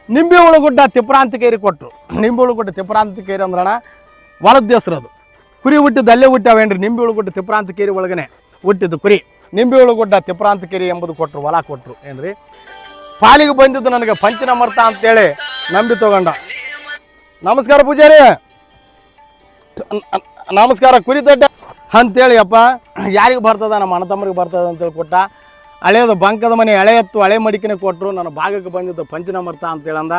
ನಿಂಬೆ ಉಳುಗುಡ್ಡ ತಿಪ್ರಾಂತಿಕೇರಿ ಕೊಟ್ಟರು. ನಿಂಬೆ ಉಳುಗುಡ್ಡ ತಿಪ್ರಾಂತಿಕೇರಿ ಅಂದ್ರಣ ಹೊಲದ ಹೆಸ್ರು ಅದು. ಕುರಿ ಹುಟ್ಟಿದ್ದು ಅಲ್ಲೇ ಹುಟ್ಟಾವೇನ್ರಿ, ನಿಂಬೆ ಉಳುಗುಡ್ಡ ತಿಪ್ರಾಂತಿಕೇರಿ ಒಳಗನೆ ಹುಟ್ಟಿದ್ದು ಕುರಿ. ನಿಂಬೆ ಉಳುಗುಡ್ಡ ತಿಪ್ರಾಂತಿಕೇರಿ ಎಂಬುದು ಕೊಟ್ಟರು, ಹೊಲ ಕೊಟ್ಟರು. ಏನ್ರಿ, ಪಾಲಿಗೆ ಬಂದಿದ್ದು ನನಗೆ ಪಂಚನಮರ್ತ ಅಂತೇಳಿ ನಂಬಿ ತಗೊಂಡ. ನಮಸ್ಕಾರ ಪೂಜಾರಿ, ನಮಸ್ಕಾರ. ಕುರಿ ದೊಡ್ಡ ಅಂತೇಳಿ ಅಪ್ಪ ಯಾರಿಗೆ ಬರ್ತದ? ನಮ್ಮ ಅಣ್ಣ ತಮ್ಮರಿಗೆ ಬರ್ತದ ಅಂತೇಳಿ ಕೊಟ್ಟ. ಹಳೇದು ಬಂಕದ ಮನೆ, ಹಳೆ ಎತ್ತು ಹಳೆ ಮಡಿಕೆನೆ ಕೊಟ್ಟರು. ನನ್ನ ಭಾಗಕ್ಕೆ ಬಂದಿದ್ದು ಪಂಚನಮರ್ತ ಅಂತೇಳಂದ.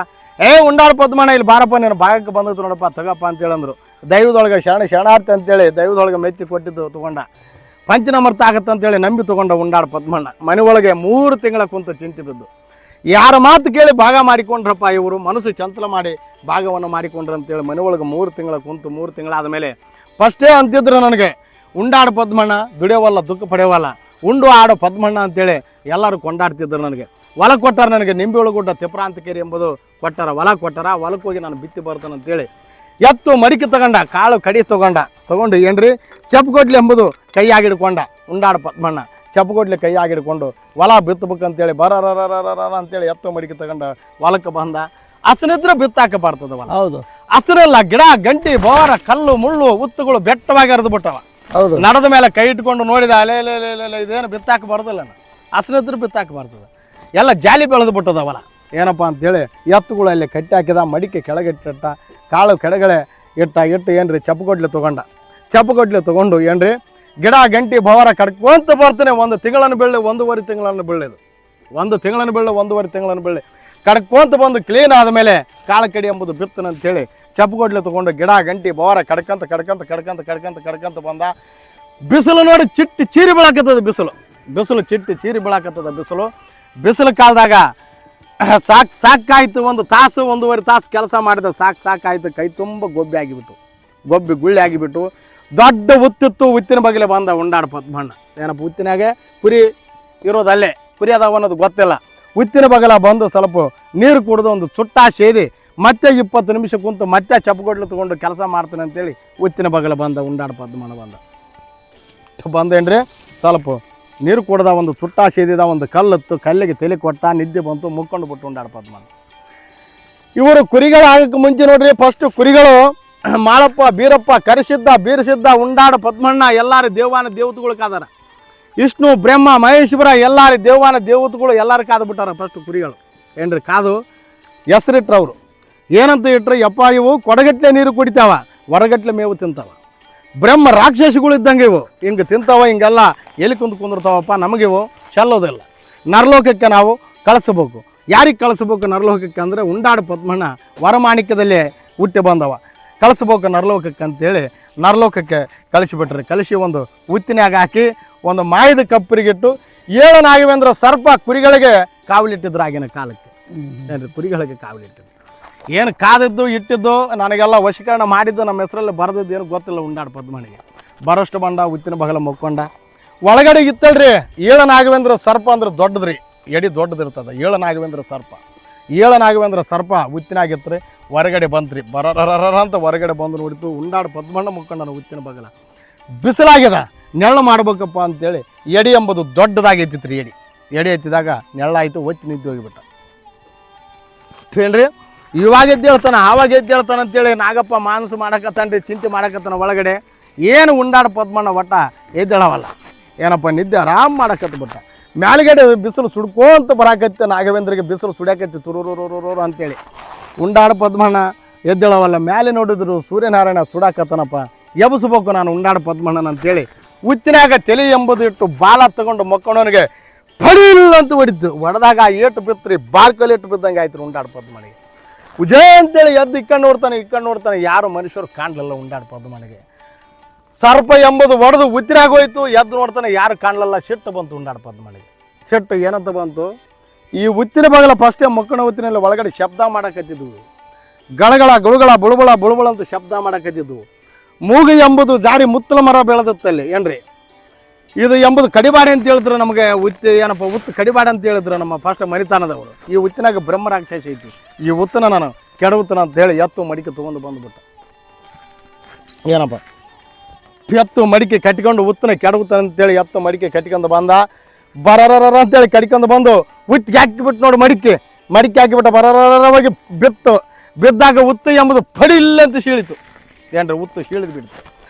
ಉಂಡಾಳ ಪದ್ಮಣ್ಣ ಇಲ್ಲಿ ಬಾರಪ್ಪ, ನೀನು ಭಾಗಕ್ಕೆ ಬಂದಿದ್ದು ನೋಡಪ್ಪ, ತಗಪ್ಪ ಅಂತೇಳಂದ್ರು. ದೈವದೊಳಗೆ ಶರಣಾರ್ಥಿ ಅಂತೇಳಿ ದೈವದೊಳಗೆ ಮೆಚ್ಚಿ ಕೊಟ್ಟಿದ್ದು ತೊಗೊಂಡ. ಪಂಚನಮರ್ತ ಆಗತ್ತಂತೇಳಿ ನಂಬಿ ತೊಗೊಂಡ ಉಂಡಾಳ ಪದ್ಮಣ್ಣ. ಮನೆ ಒಳಗೆ 3 ತಿಂಗಳ ಕುಂತು ಚಿಂತೆ ಬಿದ್ದು. ಯಾರ ಮಾತು ಕೇಳಿ ಭಾಗ ಮಾಡಿಕೊಂಡ್ರಪ್ಪ ಇವರು, ಮನಸ್ಸು ಚಂಚಲ ಮಾಡಿ ಭಾಗವನ್ನು ಮಾಡಿಕೊಂಡ್ರು ಅಂತೇಳಿ ಮನೆ ಒಳಗೆ 3 ತಿಂಗಳ ಕುಂತು. 3 ತಿಂಗಳಾದ ಮೇಲೆ ಫಸ್ಟೇ ಅಂತಿದ್ರು ನನಗೆ, ಉಂಡಾಡು ಪದ್ಮಣ್ಣ, ದುಡಿಯೋವಲ್ಲ ದುಃಖ ಪಡೆಯವಲ್ಲ, ಉಂಡು ಆಡು ಪದ್ಮಣ್ಣ ಅಂತೇಳಿ ಎಲ್ಲರೂ ಕೊಂಡಾಡ್ತಿದ್ರು ನನಗೆ. ಹೊಲ ಕೊಟ್ಟಾರ ನನಗೆ, ನಿಂಬೆ ಉಳುಗುಡ್ಡ ತಿಪ್ರಾಂತಿಕೇರಿ ಎಂಬುದು ಕೊಟ್ಟಾರ, ಹೊಲ ಕೊಟ್ಟಾರ. ಹೊಲಕ್ಕೆ ಹೋಗಿ ನಾನು ಬಿತ್ತಿ ಬರ್ತಾನೆ ಅಂತೇಳಿ ಎತ್ತು ಮಡಿಕೆ ತಗೊಂಡ, ಕಾಳು ಕಡಿ ತಗೊಂಡು ಏನ್ರಿ ಚಪ್ಪಗೊಡ್ಲಿ ಎಂಬುದು ಕೈಯಾಗಿಡ್ಕೊಂಡ ಉಂಡಾಡು ಪದ್ಮಣ್ಣ. ಚಪ್ಪಗೊಡ್ಲಿ ಕೈಯಾಗಿಡ್ಕೊಂಡು ಹೊಲ ಬಿತ್ತಬೇಕಂತೇಳಿ ಬರರ ಅಂತೇಳಿ ಎತ್ತು ಮಡಿಕೆ ತಗೊಂಡ ಹೊಲಕ್ಕೆ ಬಂದ. ಹಸನಿದ್ರೆ ಬಿತ್ತಾಕ ಬರ್ತದ ಹೊಲ. ಹೌದು, ಹಸರಲ್ಲ, ಗಿಡ ಗಂಟಿ ಬೋರ ಕಲ್ಲು ಮುಳ್ಳು ಉತ್ತುಗಳು ಬೆಟ್ಟವಾಗಿ ಹರಿದು ಬಿಟ್ಟವ. ಹೌದು, ನಡದ ಮೇಲೆ ಕೈ ಇಟ್ಕೊಂಡು ನೋಡಿದ, ಅಲೆ ಇದೇನು ಬಿತ್ತಾಕ ಬರೋದಿಲ್ಲ. ಹಸನಿದ್ರೆ ಬಿತ್ತಾಕ ಬರ್ತದೆ. ಎಲ್ಲ ಜಾಲಿ ಬೆಳೆದು ಬಿಟ್ಟದ ಹೊಲ. ಏನಪ್ಪ ಅಂತೇಳಿ ಎತ್ತುಗಳು ಅಲ್ಲಿ ಕಟ್ಟಿ ಹಾಕಿದ, ಮಡಿಕೆ ಕೆಳಗಿಟ್ಟ, ಕಾಳು ಕೆಳಗಡೆ ಇಟ್ಟು ಏನ್ರಿ ಚಪ್ಪಗೊಡ್ಲಿ ತೊಗೊಂಡು ಏನ್ರಿ ಗಿಡ ಗಂಟಿ ಬವರ ಕಡ್ಕೊಂತ ಬರ್ತಾನೆ. 1 ತಿಂಗಳನ್ನು ಬೆಳ್ಳಿ 1.5 ತಿಂಗಳನ್ನು ಬೆಳ್ಳಿದು, 1 ತಿಂಗಳನ್ನು ಬೆಳ್ಳಿ 1.5 ತಿಂಗಳನ್ನು ಬೆಳ್ಳಿ ಕಡ್ಕೊಂತ ಬಂದು ಕ್ಲೀನ್ ಆದಮೇಲೆ ಕಾಳು ಕಡಿ ಎಂಬುದು ಬಿತ್ತನಂತೇಳಿ ಚಪ್ಪಗೊಡ್ಲಿ ತೊಗೊಂಡು ಗಿಡ ಗಂಟಿ ಬವರ ಕಡ್ಕಂತ ಬಂದ. ಬಿಸಿಲು ನೋಡಿ ಚಿಟ್ಟಿ ಚೀರಿ ಬೀಳಾಕತ್ತದ. ಬಿಸಿಲು ಚಿಟ್ಟಿ ಚೀರಿ ಬೀಳಾಕತ್ತದ. ಬಿಸಿಲು ಕಾಲದಾಗ ಸಾಕಾಯ್ತು. 1 ತಾಸು 1.5 ತಾಸು ಕೆಲಸ ಮಾಡಿದ, ಸಾಕಾಯ್ತು. ಕೈ ತುಂಬ ಗೊಬ್ಬಿ ಗುಳ್ಳಿ ಆಗಿಬಿಟ್ಟು ದೊಡ್ಡ ಉತ್ತಿತ್ತು. ಉತ್ತಿನ ಬಗಲೆ ಬಂದ ಉಂಡಾಡ ಪದ್ಮಣ್ಣ. ಏನಪ್ಪ ಉತ್ತಿನಾಗೆ ಕುರಿ ಇರೋದಲ್ಲೇ, ಕುರಿ ಅದಾವ ಅನ್ನೋದು ಗೊತ್ತಿಲ್ಲ. ಉತ್ತಿನ ಬಗಲ ಬಂದು ಸ್ವಲ್ಪ ನೀರು ಕುಡಿದು ಒಂದು ಚುಟ್ಟ ಸೇದಿ ಮತ್ತೆ 20 ನಿಮಿಷ ಕುಂತು ಮತ್ತೆ ಚಪ್ಪಗೊಡ್ಲು ತೊಗೊಂಡು ಕೆಲಸ ಮಾಡ್ತಾನೆ ಅಂತೇಳಿ ಉತ್ತಿನ ಬಗಲ ಬಂದ ಉಂಡಾಡ ಪದ್ಮಣ್ಣ ಬಂದೇನ್ರಿ. ಸ್ವಲ್ಪ ನೀರು ಕುಡ್ದ, ಒಂದು ಚುಟ್ಟ ಸೇದಿದ, ಒಂದು ಕಲ್ಲಿತ್ತು, ಕಲ್ಲಿಗೆ ತಲೆ ಕೊಟ್ಟ, ನಿದ್ದೆ ಬಂತು, ಮುಕ್ಕೊಂಡು ಬಿಟ್ಟು ಉಂಡಾಡ ಪದ್ಮಣ್ಣ. ಇವರು ಕುರಿಗಳು ಆಗಕ್ಕೆ ಮುಂಚೆ ನೋಡ್ರಿ, ಫಸ್ಟ್ ಕುರಿಗಳು ಮಾಳಪ್ಪ, ಬೀರಪ್ಪ, ಬೀರಸಿದ್ದ, ಉಂಡಾಡ ಪದ್ಮಣ್ಣ ಎಲ್ಲಾರು ದೇವತೆಗಳು ಕಾದಾರ. ವಿಷ್ಣು, ಬ್ರಹ್ಮ, ಮಹೇಶ್ವರ ಎಲ್ಲಾರು ದೇವತೆಗಳು ಎಲ್ಲಾರು ಕಾದು ಬಿಟ್ಟಾರ. ಫಸ್ಟ್ ಕುರಿಗಳು ಏನ್ರಿ ಕಾದು ಹೆಸರಿಟ್ರು. ಅವರು ಏನಂತ ಇಟ್ರು, ಯಪ್ಪ ಇವು ಕೊಡಗಟ್ಲೆ ನೀರು ಕುಡಿತಾವ, ಹೊರಗಟ್ಲೆ ಮೇವು ತಿಂತಾವ. ಬ್ರಹ್ಮ ರಾಕ್ಷಸಿಗಳು ಇದ್ದಂಗೆ ಇವು ಹಿಂಗೆ ತಿಂತಾವ ಹಿಂಗೆಲ್ಲ ಎಲ್ಲಿ ಕುಂದಿರ್ತಾವಪ್ಪ ನಮಗಿವು ಚೆಲ್ಲೋದಿಲ್ಲ. ನರಲೋಕಕ್ಕೆ ನಾವು ಕಳಿಸ್ಬೇಕು. ಯಾರಿಗೆ ಕಳಿಸ್ಬೇಕು ನರಲೋಕಕ್ಕೆ ಅಂದರೆ ಉಂಡಾಡು ಪದ್ಮಣ್ಣ ವರಮಾಣಿಕ್ಯದಲ್ಲಿ ಹುಟ್ಟಿ ಬಂದವ, ಕಳಿಸ್ಬೇಕು ನರಲೋಕಕ್ಕೆ ಅಂತೇಳಿ ನರಲೋಕಕ್ಕೆ ಕಳಿಸಿಬಿಟ್ರಿ. ಕಳಿಸಿ ಒಂದು ಉತ್ತಿನಾಗ ಹಾಕಿ ಒಂದು ಮಾಯದ ಕಪ್ಪರಿಗಿಟ್ಟು 7 ನಾಗವೇಂದ್ರ ಸರ್ಪ ಕುರಿಗಳಿಗೆ ಕಾವಲಿಟ್ಟಿದ್ರು ಆಗಿನ ಕಾಲಕ್ಕೆ. ಏನ್ರಿ ಕುರಿಗಳಿಗೆ ಕಾವಲಿಟ್ಟಿದ್ರು. ಏನು ಕಾದಿದ್ದು ಇಟ್ಟಿದ್ದು ನನಗೆಲ್ಲ ವಶೀಕರಣ ಮಾಡಿದ್ದು ನಮ್ಮ ಹೆಸರಲ್ಲಿ ಬರೆದಿದ್ದು ಏನು ಗೊತ್ತಿಲ್ಲ. ಉಂಡಾಡು ಪದ್ಮನಿಗೆ ಬರೋಷ್ಟು ಬಂಡ ಉತ್ತಿನ ಬಗಲ ಮುಕ್ಕೊಂಡ ಒಳಗಡೆ ಇತ್ತಲ್ರಿ 7 ನಾಗವೇಂದ್ರ ಸರ್ಪ ಅಂದ್ರೆ ದೊಡ್ಡದ್ರಿ, ಎಡಿ ದೊಡ್ಡದಿರ್ತದೆ. 7 ನಾಗವೇಂದ್ರ ಸರ್ಪ, 7 ನಾಗವೇಂದ್ರ ಸರ್ಪ ಉತ್ತಿನಾಗಿತ್ತು ರೀ. ಹೊರಗಡೆ ಬಂತ್ರಿ, ಬರರ ಅಂತ ಹೊರಗಡೆ ಬಂದು ನೋಡಿತು. ಉಂಡಾಡು ಪದ್ಮಣ್ಣ ಮುಕ್ಕೊಂಡ ಉತ್ತಿನ ಬಗಲ ಬಿಸಿಲಾಗ್ಯದ, ನೆರಳು ಮಾಡ್ಬೇಕಪ್ಪ ಅಂತೇಳಿ ಎಡಿ ಎಂಬುದು ದೊಡ್ಡದಾಗೈತಿತ್ತು ರೀ. ಎಡಿ ಎತ್ತಿದಾಗ ನೆರಳಾಯಿತು, ಒತ್ತಿ ನಿಂತು ಹೋಗಿಬಿಟ್ಟ. ಏನ್ರಿ ಇವಾಗ ಎದ್ದೇಳ್ತಾನ ಆವಾಗ ಎದ್ದೇಳ್ತಾನ ಅಂತೇಳಿ ನಾಗಪ್ಪ ಮಾನಸು ಮಾಡಕತ್ತಾನ್ರಿ, ಚಿಂತೆ ಮಾಡಕತ್ತಾನ ಒಳಗಡೆ. ಏನು ಉಂಡಾಡು ಪದ್ಮಣ್ಣ ಒಟ್ಟ ಎದ್ದೇಳವಲ್ಲ, ಏನಪ್ಪ ನಿದ್ದೆ ಆರಾಮ್ ಮಾಡಕತ್ಬಿಟ್ಟ. ಮ್ಯಾಲ್ಗಡೆ ಬಿಸಿಲು ಸುಡ್ಕೋಂತ ಬರಾಕತ್ತೆ, ನಾಗವೇಂದ್ರಿಗೆ ಬಿಸಿಲು ಸುಡ್ಯಾಕತ್ತಿ ತುರುರು ಅಂತೇಳಿ. ಉಂಡಾಡು ಪದ್ಮಣ್ಣ ಎದ್ದೇಳವಲ್ಲ. ಮ್ಯಾಲೆ ನೋಡಿದ್ರು ಸೂರ್ಯನಾರಾಯಣ ಸುಡಾಕತ್ತನಪ್ಪ, ಎಬ್ಸ್ಬೇಕು ನಾನು ಉಂಡಾಡು ಪದ್ಮಣ್ಣನ ಅಂತೇಳಿ ಉತ್ತಿನಾಗ ತಲೆ ಎಂಬುದು ಇಟ್ಟು ಬಾಲ ತಗೊಂಡು ಮಕ್ಕಳವನಿಗೆ ಪಡಿಲ್ಲ ಅಂತ ಹೊಡಿತು. ಹೊಡೆದಾಗ ಏಟು ಬಿತ್ತರಿ, ಬಾರ್ಕಲ್ಲಿ ಇಟ್ಟು ಬಿದ್ದಂಗೆ ಆಯ್ತು ಉಂಡಾಡು ಪದ್ಮನಿಗೆ. ಉಜಯ ಅಂತೇಳಿ ಎದ್ದು ಇಕ್ಕಂಡು ನೋಡ್ತಾನೆ, ಯಾರು ಮನುಷ್ಯರು ಕಾಣಲಿಲ್ಲ ಉಂಡಾಡು ಪದ್ಮನಿಗೆ. ಸರ್ಪ ಎಂಬುದು ಹೊಡೆದು ಉತ್ತಿರಾಗೋಯ್ತು, ಎದ್ದು ನೋಡ್ತಾನೆ ಯಾರು ಕಾಣಲಿಲ್ಲ. ಸಿಟ್ಟು ಬಂತು ಉಂಡಾಡು ಪದ್ಮನಿಗೆ. ಸಿಟ್ಟು ಏನಂತ ಬಂತು, ಈ ಉತ್ತಿನ ಬಗಲ ಫಸ್ಟೇ ಮಕ್ಕಳ ಉತ್ತಿನಲ್ಲಿ ಒಳಗಡೆ ಶಬ್ದ ಮಾಡಕತ್ತಿದ್ವು. ಗಳಗಳ ಗುಳುಗಳ ಬುಳುಬುಳ ಅಂತ ಶಬ್ದ ಮಾಡಕತ್ತಿದ್ವು. ಮೂಗು ಎಂಬುದು ಜಾರಿ ಮುತ್ತಲ ಮರ ಬೆಳೆದತ್ತಲ್ಲಿ. ಏನ್ರಿ ಇದು ಎಂಬುದು ಕಡಿಬಾಡಿ ಅಂತ ಹೇಳಿದ್ರು ನಮಗೆ. ಏನಪ್ಪ ಉತ್ತು ಕಡಿಬಾಡಿ ಅಂತ ಹೇಳಿದ್ರು ನಮ್ಮ ಫಸ್ಟ್ ಮನಿತಾನದವರು. ಈ ಉತ್ತಿನಾಗ ಬ್ರಹ್ಮ ರಾಕ್ಷಸ ಐತಿ, ಈ ಉತ್ತನ ನಾನು ಕೆಡವುತ್ತನ ಅಂತೇಳಿ ಎತ್ತು ಮಡಿಕೆ ತೊಗೊಂಡು ಬಂದುಬಿಟ್ಟ. ಏನಪ್ಪ ಎತ್ತು ಮಡಿಕೆ ಕಟ್ಕೊಂಡು ಉತ್ತನ ಕೆಡವುತ್ತಾನ ಅಂತೇಳಿ ಎತ್ತು ಮಡಿಕೆ ಕಟ್ಕೊಂಡು ಬಂದ. ಬರರ ಅಂತೇಳಿ ಕಟ್ಕೊಂಡು ಬಂದು ಉತ್ತಿಗೆ ಹಾಕಿಬಿಟ್ಟು ನೋಡಿ, ಮಡಿಕೆ ಹಾಕಿಬಿಟ್ಟ. ಬರರವಾಗಿ ಬಿದ್ದಾಗ ಉತ್ತು ಎಂಬುದು ಪಡಿಲ್ಲ ಅಂತ ಸೀಳಿತು. ಏನ್ರಿ ಉತ್ತು ಸೀಳಿದು ಬಿಡ್ತು.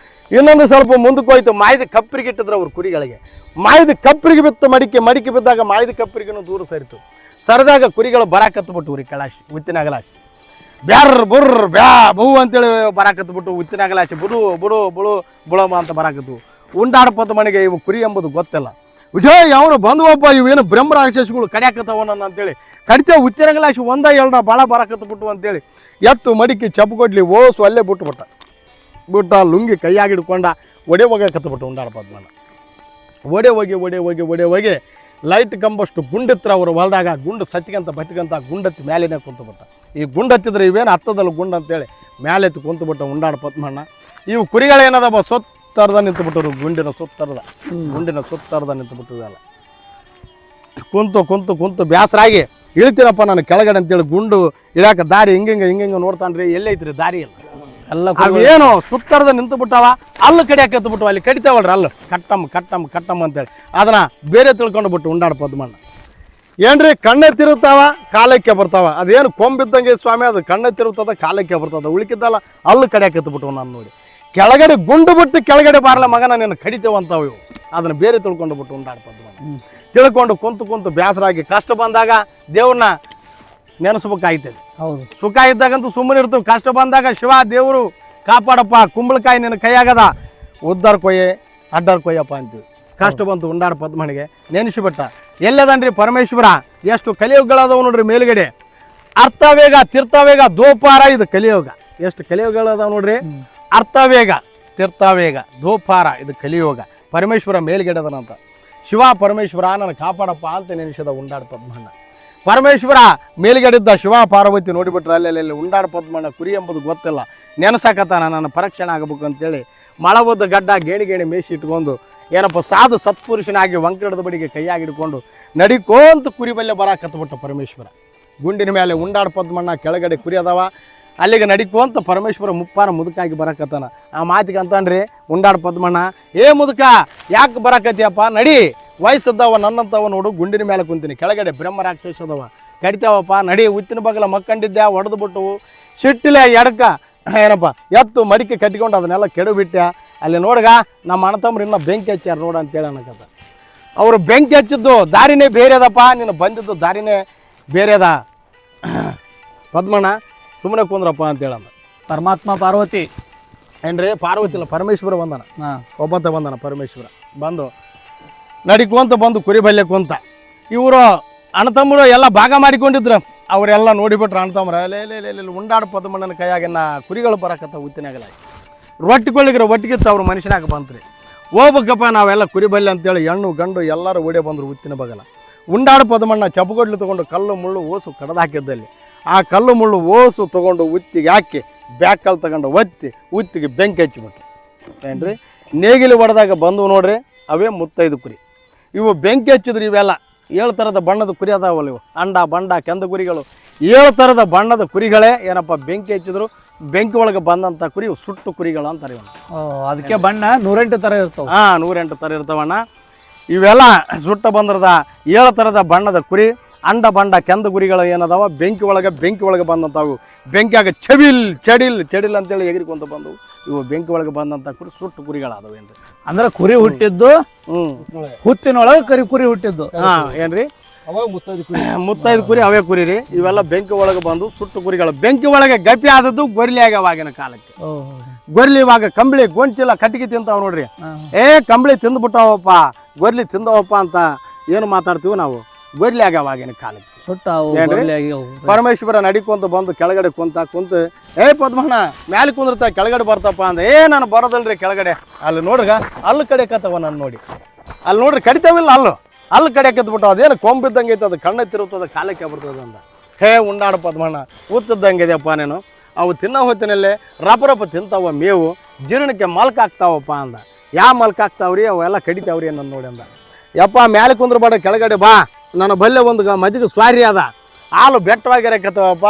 ಇನ್ನೊಂದು ಸ್ವಲ್ಪ ಮುಂದಕ್ಕೆ ಹೋಯ್ತು, ಮಾಯ್ದ ಕಪ್ಪರಿಗೆ ಇಟ್ಟಿದ್ರು ಅವ್ರು ಕುರಿಗಳಿಗೆ. ಮಾಯ್ದ ಕಪ್ಪರಿಗೆ ಬಿತ್ತು ಮಡಿಕೆ ಬಿದ್ದಾಗ ಮಾಯ್ದ ಕಪ್ಪರಿಗೂ ದೂರ ಸರಿತು. ಸರಿದಾಗ ಕುರಿಗಳು ಬರಾಕತ್ಬಿಟ್ಟು ರೀ ಕಳಾಶಿ ಉತ್ತಿನಾಗಲಾಶಿ. ಬ್ಯಾರ್ರ ಬುರ್ರ ಬ್ಯಾ ಬೂ ಅಂತೇಳಿ ಬರಾಕತ್ಬಿಟ್ಟು ಉತ್ತಿನಾಗಲಾಶಿ ಬುಡು ಬುಡು ಬುಳು ಬುಳಮ ಅಂತ ಬರಾಕತ್ತು. ಉಂಡಾಡು ಪದ್ಮನಿಗೆ ಇವು ಕುರಿ ಎಂಬುದು ಗೊತ್ತಿಲ್ಲ. ವಿಜಯ್ ಅವನು ಬಂದ್ವಪ್ಪ, ಇವೇನು ಬ್ರಹ್ಮ ರಾಕ್ಷಸಗಳು ಕಡಿಯಾಕತ್ತವನ ಅಂತೇಳಿ ಕಡಿತೇವೆ. ಉತ್ತಿನಾಗಲಾಶಿ ಒಂದ ಎರಡ ಭಾಳ ಬರಾಕತ್ಬಿಟ್ಟು ಅಂತೇಳಿ ಎತ್ತು ಮಡಿಕೆ ಚಪ್ಪು ಓಸು ಅಲ್ಲೇ ಬಿಟ್ಟ ಲುಂಗಿ ಕೈಯಾಗಿ ಹಿಡ್ಕೊಂಡ ಒಡೆ ಹೋಗಕತ್ಬಿಟ್ಟು ಉಂಡಾಡು ಪದ್ಮನ. ಒಡೆ ಹೋಗಿ ಲೈಟ್ ಕಂಬಷ್ಟು ಗುಂಡಿತ್ರ ಅವರು ಹೊಲದಾಗ. ಗುಂಡು ಬತ್ತಿಗಂತ ಗುಂಡತ್ತಿ ಮ್ಯಾಲಿನೇ ಕುಂತುಬಿಟ್ಟ. ಈ ಗುಂಡತ್ತಿದ್ರೆ ಇವೇನು ಹತ್ತದಲ್ಲ ಗುಂಡು ಅಂತೇಳಿ ಮ್ಯಾಲೆತ್ತಿ ಕುಂತುಬಿಟ್ಟ ಉಂಡಾಡು ಪದ್ಮಣ್ಣ. ಇವು ಕುರಿಗಳೇನದಪ್ಪ ಸುತ್ತರದ ನಿಂತುಬಿಟ್ಟರು, ಗುಂಡಿನ ಸುತ್ತರದ ನಿಂತುಬಿಟ್ಟಿವೆಲ್ಲ. ಕುಂತು ಬ್ಯಾಸರಾಗಿ ಇಳಿತೀನಪ್ಪ ನಾನು ಕೆಳಗಡೆ ಅಂತೇಳಿ ಗುಂಡು ಇಳ್ಯಾಕ ದಾರಿ ಹಿಂಗೆ ನೋಡ್ತಾನ್ರಿ, ಎಲ್ಲೈತ್ರಿ ದಾರಿ ಇಲ್ಲ. ಅವೇನು ಸುತ್ತರದ ನಿಂತು ಬಿಟ್ಟಾವ, ಅಲ್ಲು ಕಡಿಯಾಕ ಎತ್ತು ಅಲ್ಲಿ ಕಡಿತಾವಲ್ರಿ, ಅಲ್ಲು ಕಟ್ಟಮ್ಮ ಅಂತೇಳಿ ಅದನ್ನ ಬೇರೆ ತಿಳ್ಕೊಂಡು ಬಿಟ್ಟು ಉಂಡಾಡು ಪದ್ಮಣ್ಣ. ಏನ್ರಿ ಕಣ್ಣೆ ತಿರುತ್ತಾವ ಕಾಲಕ್ಕೆ ಬರ್ತಾವ. ಅದೇನು ಕೊಂಬಿದ್ದಂಗೆ ಸ್ವಾಮಿ, ಅದು ಕಣ್ಣೆ ತಿರುತ್ತದ ಕಾಲಕ್ಕೆ ಬರ್ತದ. ಉಳಿಕಿದ್ದಲ್ಲ ಅಲ್ಲು ಕಡಿಯಾಕ ಎತ್ತು ನಾನು ನೋಡಿ ಕೆಳಗಡೆ ಗುಂಡು ಬಿಟ್ಟು ಕೆಳಗಡೆ ಬಾರಲ್ಲ ಮಗನ ನೀನು ಕಡಿತೇವಂತಾವ ಇವು. ಅದನ್ನ ಬೇರೆ ತಿಳ್ಕೊಂಡು ಬಿಟ್ಟು ಉಂಡಾಡು ಪದ್ಮಣ್ಣ. ತಿಳ್ಕೊಂಡು ಕುಂತು ಬ್ಯಾಸರಾಗಿ ಕಷ್ಟ ಬಂದಾಗ ದೇವ್ರನ್ನ ನೆನೆಸ್ಬೇಕಾಯ್ತದೆ. ಹೌದು, ಸುಖ ಇದ್ದಾಗಂತೂ ಸುಮ್ಮನೆ ಇರ್ತೀವಿ. ಕಷ್ಟ ಬಂದಾಗ ಶಿವ ದೇವರು ಕಾಪಾಡಪ್ಪ, ಕುಂಬಳಕಾಯಿ ನಿನ್ನ ಕೈಯಾಗದ, ಉದ್ದಾರ ಕೊಯ್ಯೆ ಅಡ್ಡಾರ್ ಕೊಯ್ಯಪ್ಪ ಅಂತೀವಿ. ಕಷ್ಟ ಬಂತು ಉಂಡಾಡು ಪದ್ಮನಿಗೆ, ನೆನೆಸಿಬಿಟ್ಟ. ಎಲ್ಲದನ್ರಿ ಪರಮೇಶ್ವರ. ಎಷ್ಟು ಕಲಿಯುಗಗಳದಾವ ನೋಡ್ರಿ ಮೇಲ್ಗಡೆ. ಅರ್ಥವೇಗ, ತೀರ್ಥವೇಗ, ದ್ವೋಪಾರ, ಇದು ಕಲಿಯೋಗ. ಎಷ್ಟು ಕಲಿಯುಗಗಳದಾವ ನೋಡ್ರಿ. ಅರ್ಥವೇಗ, ತೀರ್ಥವೇಗ, ದ್ವೋಪಾರ, ಇದು ಕಲಿಯೋಗ. ಪರಮೇಶ್ವರ ಮೇಲ್ಗಡೆ ಅದನಂತ. ಶಿವ ಪರಮೇಶ್ವರ ನನ್ನ ಕಾಪಾಡಪ್ಪ ಅಂತ ನೆನೆಸಿದ ಉಂಡಾಡು ಪದ್ಮಣ್ಣ. ಪರಮೇಶ್ವರ ಮೇಲ್ಗಡಿದ್ದ ಶಿವ ಪಾರ್ವತಿ ನೋಡಿಬಿಟ್ರೆ ಅಲ್ಲೆಲ್ಲಿ ಉಂಡಾಡು ಪದ್ಮಣ್ಣ ಕುರಿ ಎಂಬುದು ಗೊತ್ತಿಲ್ಲ. ನೆನೆಸಾಕತ್ತಾನ ನಾನು ಪರೀಕ್ಷಣೆ ಆಗಬೇಕು ಅಂತೇಳಿ ಮಳಬದ್ದ ಗಡ್ಡ ಗೇಣಿ ಮೇಸಿ ಇಟ್ಕೊಂಡು ಏನಪ್ಪ ಸಾಧು ಸತ್ಪುರುಷನಾಗಿ ವಂಕಡದ ಬಡಿಗೆ ಕೈಯಾಗಿ ಹಿಡ್ಕೊಂಡು ನಡಿಕೋಂತ ಕುರಿ ಬಲ್ಲೆ ಬರಾಕತ್ಬಿಟ್ಟ ಪರಮೇಶ್ವರ. ಗುಂಡಿನ ಮೇಲೆ ಉಂಡಾಡು ಪದ್ಮಣ್ಣ, ಕೆಳಗಡೆ ಕುರಿ ಅದಾವ. ಅಲ್ಲಿಗೆ ನಡಿಕೋಂತ ಪರಮೇಶ್ವರ ಮುಪ್ಪಾರ ಮುದುಕಾಗಿ ಬರಾಕತ್ತಾನ. ಆ ಮಾತಿಗೆ ಅಂತಾನ್ರಿ ಉಂಡಾಡು ಪದ್ಮಣ್ಣ, ಏ ಮುದುಕ ಯಾಕೆ ಬರಾಕತ್ತಿಯಪ್ಪ, ನಡಿ, ವಯಸ್ಸದ್ದವ ನನ್ನಂತವ ನೋಡು, ಗುಂಡಿನ ಮೇಲೆ ಕುಂತೀನಿ, ಕೆಳಗಡೆ ಬ್ರಹ್ಮ ರಾಕ್ಷಸದವ ಕಡಿತಾವಪ್ಪ, ನಡಿ. ಉತ್ತಿನ ಬಗಲ ಮಕ್ಕಂಡಿದ್ದೆ, ಹೊಡೆದು ಬಿಟ್ಟು ಸಿಟ್ಟಿಲೆ ಎಡಕ ಏನಪ್ಪ ಎತ್ತು ಮಡಿಕೆ ಕಟ್ಕೊಂಡು ಅದನ್ನೆಲ್ಲ ಕೆಡಬಿಟ್ಟೆ. ಅಲ್ಲಿ ನೋಡ್ಗ ನಮ್ಮ ಅಣ್ಣತಮ್ರು ಇನ್ನೂ ಬೆಂಕಿ ಹಚ್ಚಾರ ನೋಡು ಅಂತೇಳಿ ಅನ್ನಕತ್ತ. ಅವರು ಬೆಂಕಿ ಹಚ್ಚಿದ್ದು ದಾರಿನೇ ಬೇರೆ ಅದಪ್ಪ, ನೀನು ಬಂದಿದ್ದು ದಾರಿನೇ ಬೇರೆ ಅದ. ಪದ್ಮಣ್ಣ ಸುಮ್ಮನೆ ಕುಂದ್ರಪ್ಪ ಅಂತೇಳಂದ. ಪರಮಾತ್ಮ ಪಾರ್ವತಿ ಏನ್ರಿ ಪಾರ್ವತಿ ಇಲ್ಲ ಪರಮೇಶ್ವರ ಬಂದನ, ಹಾಂ ಒಬ್ಬತ್ತ ಬಂದನ ಪರಮೇಶ್ವರ. ಬಂದು ನಡಿಕೊಂತ ಬಂದು ಕುರಿ ಬಲ್ಲೆ ಕುಂತ. ಇವರು ಅಣ್ಣತಮ್ಮರು ಎಲ್ಲ ಭಾಗ ಮಾಡಿಕೊಂಡಿದ್ರು. ಅವರೆಲ್ಲ ನೋಡಿಬಿಟ್ರು ಅಣ್ಣತಮ್ಮರ ಅಲ್ಲೇ ಉಂಡಾಡ ಪದ್ಮಣ್ಣನ ಕೈಯಾಗಿನ ಕುರಿಗಳು ಬರಕತ್ತ ಉತ್ತಿನಾಗಲ್ಲ. ರೊಟ್ಟಿಗಳಿಗ್ರ ಒಟ್ಟಿಗಿತ್ತು ಅವ್ರ ಮನುಷ್ಯನಾಗ ಬಂತ್ರಿ. ಹೋಗ್ಬೇಕಪ್ಪ ನಾವೆಲ್ಲ ಕುರಿ ಬಲ್ಲೆ ಅಂತೇಳಿ ಹೆಣ್ಣು ಗಂಡು ಎಲ್ಲರೂ ಓಡೇ ಬಂದರು ಉತ್ತಿನ ಬಗಲ. ಉಂಡಾಡ ಪದ್ಮಣ್ಣ ಚಪ್ಪಗೊಡ್ಲು ತೊಗೊಂಡು ಕಲ್ಲು ಮುಳ್ಳು ಓಸು ಕಡ್ದು ಹಾಕಿದ್ದಲ್ಲಿ ಆ ಕಲ್ಲು ಮುಳ್ಳು ಓಸು ತೊಗೊಂಡು ಉತ್ತಿಗೆ ಹಾಕಿ ಬ್ಯಾಕಲ್ಲಿ ತಗೊಂಡು ಉತ್ತಿಗೆ ಬೆಂಕಿ ಹಚ್ಚಿಬಿಟ್ರು. ಏನ್ರಿ ನೇಗಿಲು ಹೊಡೆದಾಗ ಬಂದು ನೋಡ್ರಿ ಅವೇ 35 ಕುರಿ. ಇವು ಬೆಂಕಿ ಹಚ್ಚಿದ್ರು. ಇವೆಲ್ಲ 7 ಥರದ ಬಣ್ಣದ ಕುರಿ ಅದಾವಲ್ಲ ಇವು, ಅಂಡ ಬಂಡ ಕೆಂದ ಕುರಿಗಳು. 7 ಥರದ ಬಣ್ಣದ ಕುರಿಗಳೇ ಏನಪ್ಪ ಬೆಂಕಿ ಹಚ್ಚಿದ್ರು. ಬೆಂಕಿ ಒಳಗೆ ಬಂದಂಥ ಕುರಿ ಸುಟ್ಟು ಕುರಿಗಳು ಅಂತಾರೆ ಇವನು. ಅದಕ್ಕೆ ಬಣ್ಣ 108 ಥರ ಇರ್ತಾವೆ. 108 ಥರ ಇರ್ತಾವಣ್ಣ. ಇವೆಲ್ಲ ಸುಟ್ಟ ಬಂದ್ರದ 7 ಥರದ ಬಣ್ಣದ ಕುರಿ, ಅಂಡ ಬಂಡ ಕೆಂದ ಕುರಿಗಳು ಏನದಾವ ಬೆಂಕಿ ಒಳಗೆ ಬಂದಂಥವು. ಬೆಂಕಿಯಾಗ ಚಡಿಲ್ ಅಂತೇಳಿ ಎಗರಿಕೊಂತ ಬಂದವು. ಇವು ಬೆಂಕಿ ಒಳಗೆ ಬಂದಂಥ ಕುರಿ ಸುಟ್ಟು ಕುರಿಗಳಾದವು. ಏನ್ರಿ ಅಂದ್ರೆ ಕುರಿ ಹುಟ್ಟಿದ್ದು ಹುತ್ತಿನೊಳಗೆ ಕುರಿ ಹುಟ್ಟಿದ್ದು. ಏನ್ರಿ ಅವಾಗ 35 ಕುರಿ ಅವೇ ಕುರಿ ರೀ. ಇವೆಲ್ಲ ಬೆಂಕಿ ಒಳಗೆ ಬಂದು ಸುಟ್ಟು ಕುರಿಗಳು. ಬೆಂಕಿ ಒಳಗೆ ಗಪಿ ಆದದ್ದು ಗೊರ್ಲಿ ಆಗ್ಯಾವಾಗಿನ ಕಾಲಕ್ಕೆ. ಗೊರ್ಲಿ ಇವಾಗ ಕಂಬಳಿ ಗೊಂಚಿಲ್ಲ ಕಟ್ಟಿಗೆ ತಿಂತಾವ ನೋಡ್ರಿ. ಕಂಬಳಿ ತಿಂದ್ಬಿಟ್ಟಾವಪ್ಪ ಗೊರ್ಲಿ ತಿಂದವಪ್ಪ ಅಂತ ಏನು ಮಾತಾಡ್ತೀವಿ ನಾವು. ಗೊರ್ಲಿ ಆಗ್ಯಾವಾಗಿನ ಕಾಲಕ್ಕೆ ಪರಮೇಶ್ವರ ನಡಿಕೊಂತ ಬಂದು ಕೆಳಗಡೆ ಕುಂತ ಪದ್ಮಣ್ಣ ಮ್ಯಾಲೆ ಕುಂದಿರ್ತ ಕೆಳಗಡೆ ಬರ್ತಪ್ಪ ಅಂದ. ನಾನು ಬರೋದಲ್ರಿ ಕೆಳಗಡೆ. ಅಲ್ಲಿ ನೋಡ್ರಿಗ ಅಲ್ಲಿ ಕಡಿಯಕತ್ತವ ನಾನು ನೋಡಿ. ಅಲ್ಲಿ ನೋಡ್ರಿ ಕಡಿತಾವಿಲ್ಲ ಅಲ್ಲಿ ಕಡಿಯಕತ್ಬಿಟ್ಟು ಅದೇನು ಕೊಂಬಿದ್ದಂಗೆ ಐತೆ, ಅದು ಕಣ್ಣೆತ್ತಿರುತ್ತದೆ ಕಾಲಕ್ಕೆ ಬರ್ತದೆ ಅಂದ. ಉಂಡಾಡ ಪದ್ಮಣ್ಣ ಉತ್ತದ್ದಂಗೆ ಇದೆಯಪ್ಪ ನೀನು. ಅವು ತಿನ್ನೋ ಹೊತ್ತಿನಲ್ಲೇ ರಪ ತಿಂತಾವ ಮೇವು ಜೀರ್ಣಕ್ಕೆ ಮಲ್ಕ ಆಗ್ತಾವಪ್ಪ ಅಂದ. ಯಾವ ಮಲ್ಕ ಆಗ್ತಾವ್ರಿ ಅವೆಲ್ಲ ಕಡಿತಾವ್ರಿ ಅನ್ನೋದು ನೋಡಿ ಅಂದ. ಯಪ್ಪ ಮ್ಯಾಲೆ ಕುಂದ್ರಬೇಡ ಕೆಳಗಡೆ ಬಾ, ನನ್ನ ಬಲ್ಲೆ ಒಂದು ಮಜ್ಜಿಗೆ ಸ್ವಾರಿ ಅದ, ಹಾಲು ಬೆಟ್ಟವಾಗಿರಕತ್ತವಪ್ಪ,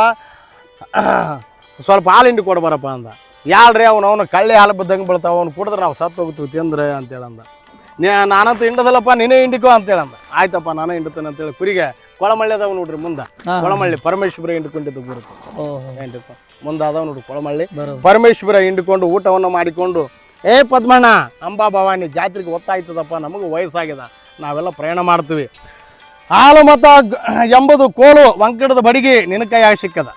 ಸ್ವಲ್ಪ ಹಾಲು ಹಿಂಡಿ ಕೊಡ್ಬಾರಪ್ಪ ಅಂದ. ಯಾಳ್ರಿ ಅವನು ಕಳ್ಳೆ ಹಾಲು ಬದ್ದಂಗೆ ಬೀಳ್ತಾವ, ಅವ್ನು ಕುಡಿದ್ರೆ ನಾವು ಸತ್ತು ಹೋಗ್ತೀವಿ ತಿಂದ್ರೆ ಅಂತೇಳಂದ. ನಾನಂತೂ ಹಿಂಡದಲ್ಲಪ್ಪ ನೀನೇ ಹಿಂಡಿಕೋ ಅಂತೇಳಂದ. ಆಯ್ತಪ್ಪ ನಾನೇ ಹಿಂಡ್ತೇನೆ ಅಂತೇಳಿ ಕುರಿಗೆ ಕೊಳಮಳ್ಳಿ ಅದಾವ ನೋಡ್ರಿ ಮುಂದೆ. ಕೊಳಮಳ್ಳಿ ಪರಮೇಶ್ವರ ಹಿಂಡ್ಕೊಂಡಿದ್ದು ಗುರುತು ಏನ್ರಿಪ್ಪ ಮುಂದೆ ಅದಾವ ನೋಡ್ರಿ ಕೊಳಮಳ್ಳಿ. ಪರಮೇಶ್ವರ ಹಿಂಡ್ಕೊಂಡು ಊಟವನ್ನು ಮಾಡಿಕೊಂಡು ಪದ್ಮಣ್ಣ ಅಂಬಾ ಭವಾನಿ ಜಾತ್ರೆಗೆ ಒತ್ತಾಯ್ತದಪ್ಪ, ನಮಗೂ ವಯಸ್ಸಾಗಿದೆ, ನಾವೆಲ್ಲ ಪ್ರಯಾಣ ಮಾಡ್ತೀವಿ. ಹಾಲು ಮತ ಎಂಬುದು ಕೋಲು ವಂಕಡದ ಬಡಿಗೆ ನಿನ್ನ ಕೈಯಾಗ ಸಿಕ್ಕದ.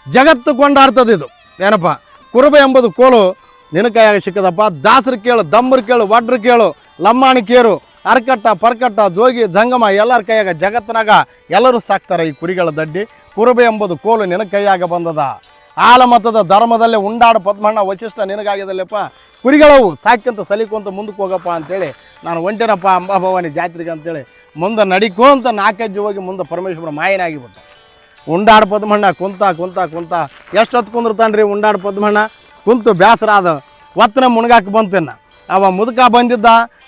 ಜಗತ್ತು ಕೊಂಡಾಡ್ತದ ಇದು ಏನಪ್ಪ ಕುರುಬ ಎಂಬುದು ಕೋಲು ನಿನ್ನ ಕೈಯಾಗ ಸಿಕ್ಕದಪ್ಪ. ದಾಸರು ಕೇಳು, ದಮ್ಮರು ಕೇಳು, ವಡ್ರು ಕೇಳು, ಲಮ್ಮಾಣಿ ಕೇರು, ಅರ್ಕಟ್ಟ ಪರ್ಕಟ್ಟ ಜೋಗಿ ಜಂಗಮ ಎಲ್ಲರ ಕೈಯಾಗ ಜಗತ್ತಿನಾಗ ಎಲ್ಲರೂ ಸಾಕ್ತಾರೆ ಈ ಕುರಿಗಳ ದಡ್ಡಿ. ಕುರುಬ ಎಂಬುದು ಕೋಲು ನಿನ್ನ ಕೈಯಾಗ ಬಂದದ. ಆಲ ಮತದ ಧರ್ಮದಲ್ಲೇ ಉಂಡಾಡ ಪದ್ಮಣ್ಣ ವಶಿಷ್ಠ ನಿನಗಾಗಿದಲ್ಲಪ್ಪ. ಕುರಿಗಳವು ಸಾಕ್ಯಂತ ಸಲಿಕೊಂತ ಮುಂದಕ್ಕೆ ಹೋಗಪ್ಪ ಅಂತೇಳಿ ನಾನು ಒಂಟೇನಪ್ಪ ಅಂಬಾಭವಾನಿ ಜಾತ್ರೆಗೆ ಅಂತೇಳಿ ಮುಂದೆ ನಡಿಕೋಂತ 4 ಹೆಜ್ಜೆ ಹೋಗಿ ಮುಂದೆ ಪರಮೇಶ್ವರ ಮಾಯನಾಗಿಬಿಟ್ಟ. ಉಂಡಾಡ ಪದ್ಮಣ್ಣ ಕುಂತ ಎಷ್ಟೊತ್ತು ಕುಂದಿರ್ತಾನ್ರಿ ಉಂಡಾಡ ಪದ್ಮಣ್ಣ. ಕುಂತು ಬೇಸರ ಆದ ಒತ್ತನ ಮುಣಗಾಕ ಬಂತೇನ. ಅವ ಮುದುಕ ಬಂದಿದ್ದ,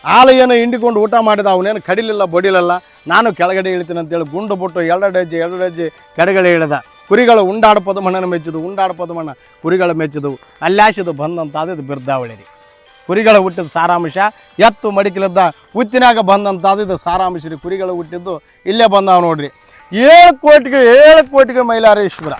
ಹಾಲು ಏನು ಹಿಂಡಿಕೊಂಡು ಊಟ ಮಾಡಿದ, ಅವನೇನು ಕಡಿಲಿಲ್ಲ ಬಡಿಲಿಲ್ಲ. ನಾನು ಕೆಳಗಡೆ ಇಳಿತೀನಿ ಅಂತೇಳಿ ಗುಂಡು ಬಿಟ್ಟು 2 ಹೆಜ್ಜೆ ಕೆಳಗಡೆ ಇಳಿದ. ಕುರಿಗಳು ಉಂಡಾಡ ಪದ್ಮಣ್ಣನ ಮೆಚ್ಚಿದು, ಉಂಡಾಡ ಪದ್ಮಣ್ಣ ಕುರಿಗಳು ಮೆಚ್ಚಿದವು. ಅಲ್ಲಾಸಿದು ಬಂದಂತಾದಿದ್ದು ಬಿರ್ದಾವಳಿ ರೀ. ಕುರಿಗಳು ಹುಟ್ಟಿದ ಸಾರಾಂಶ ಎತ್ತು ಮಡಿಕಲಿದ್ದ ಹುತ್ತಿನಾಗ ಬಂದಂತಾದಿದ್ದು ಸಾರಾಂಶ ರೀ. ಕುರಿಗಳು ಹುಟ್ಟಿದ್ದು ಇಲ್ಲೇ ಬಂದಾವ ನೋಡ್ರಿ. 7 ಕೋಟಿಗೆ ಮೈಲಾರೇಶ್ವರ.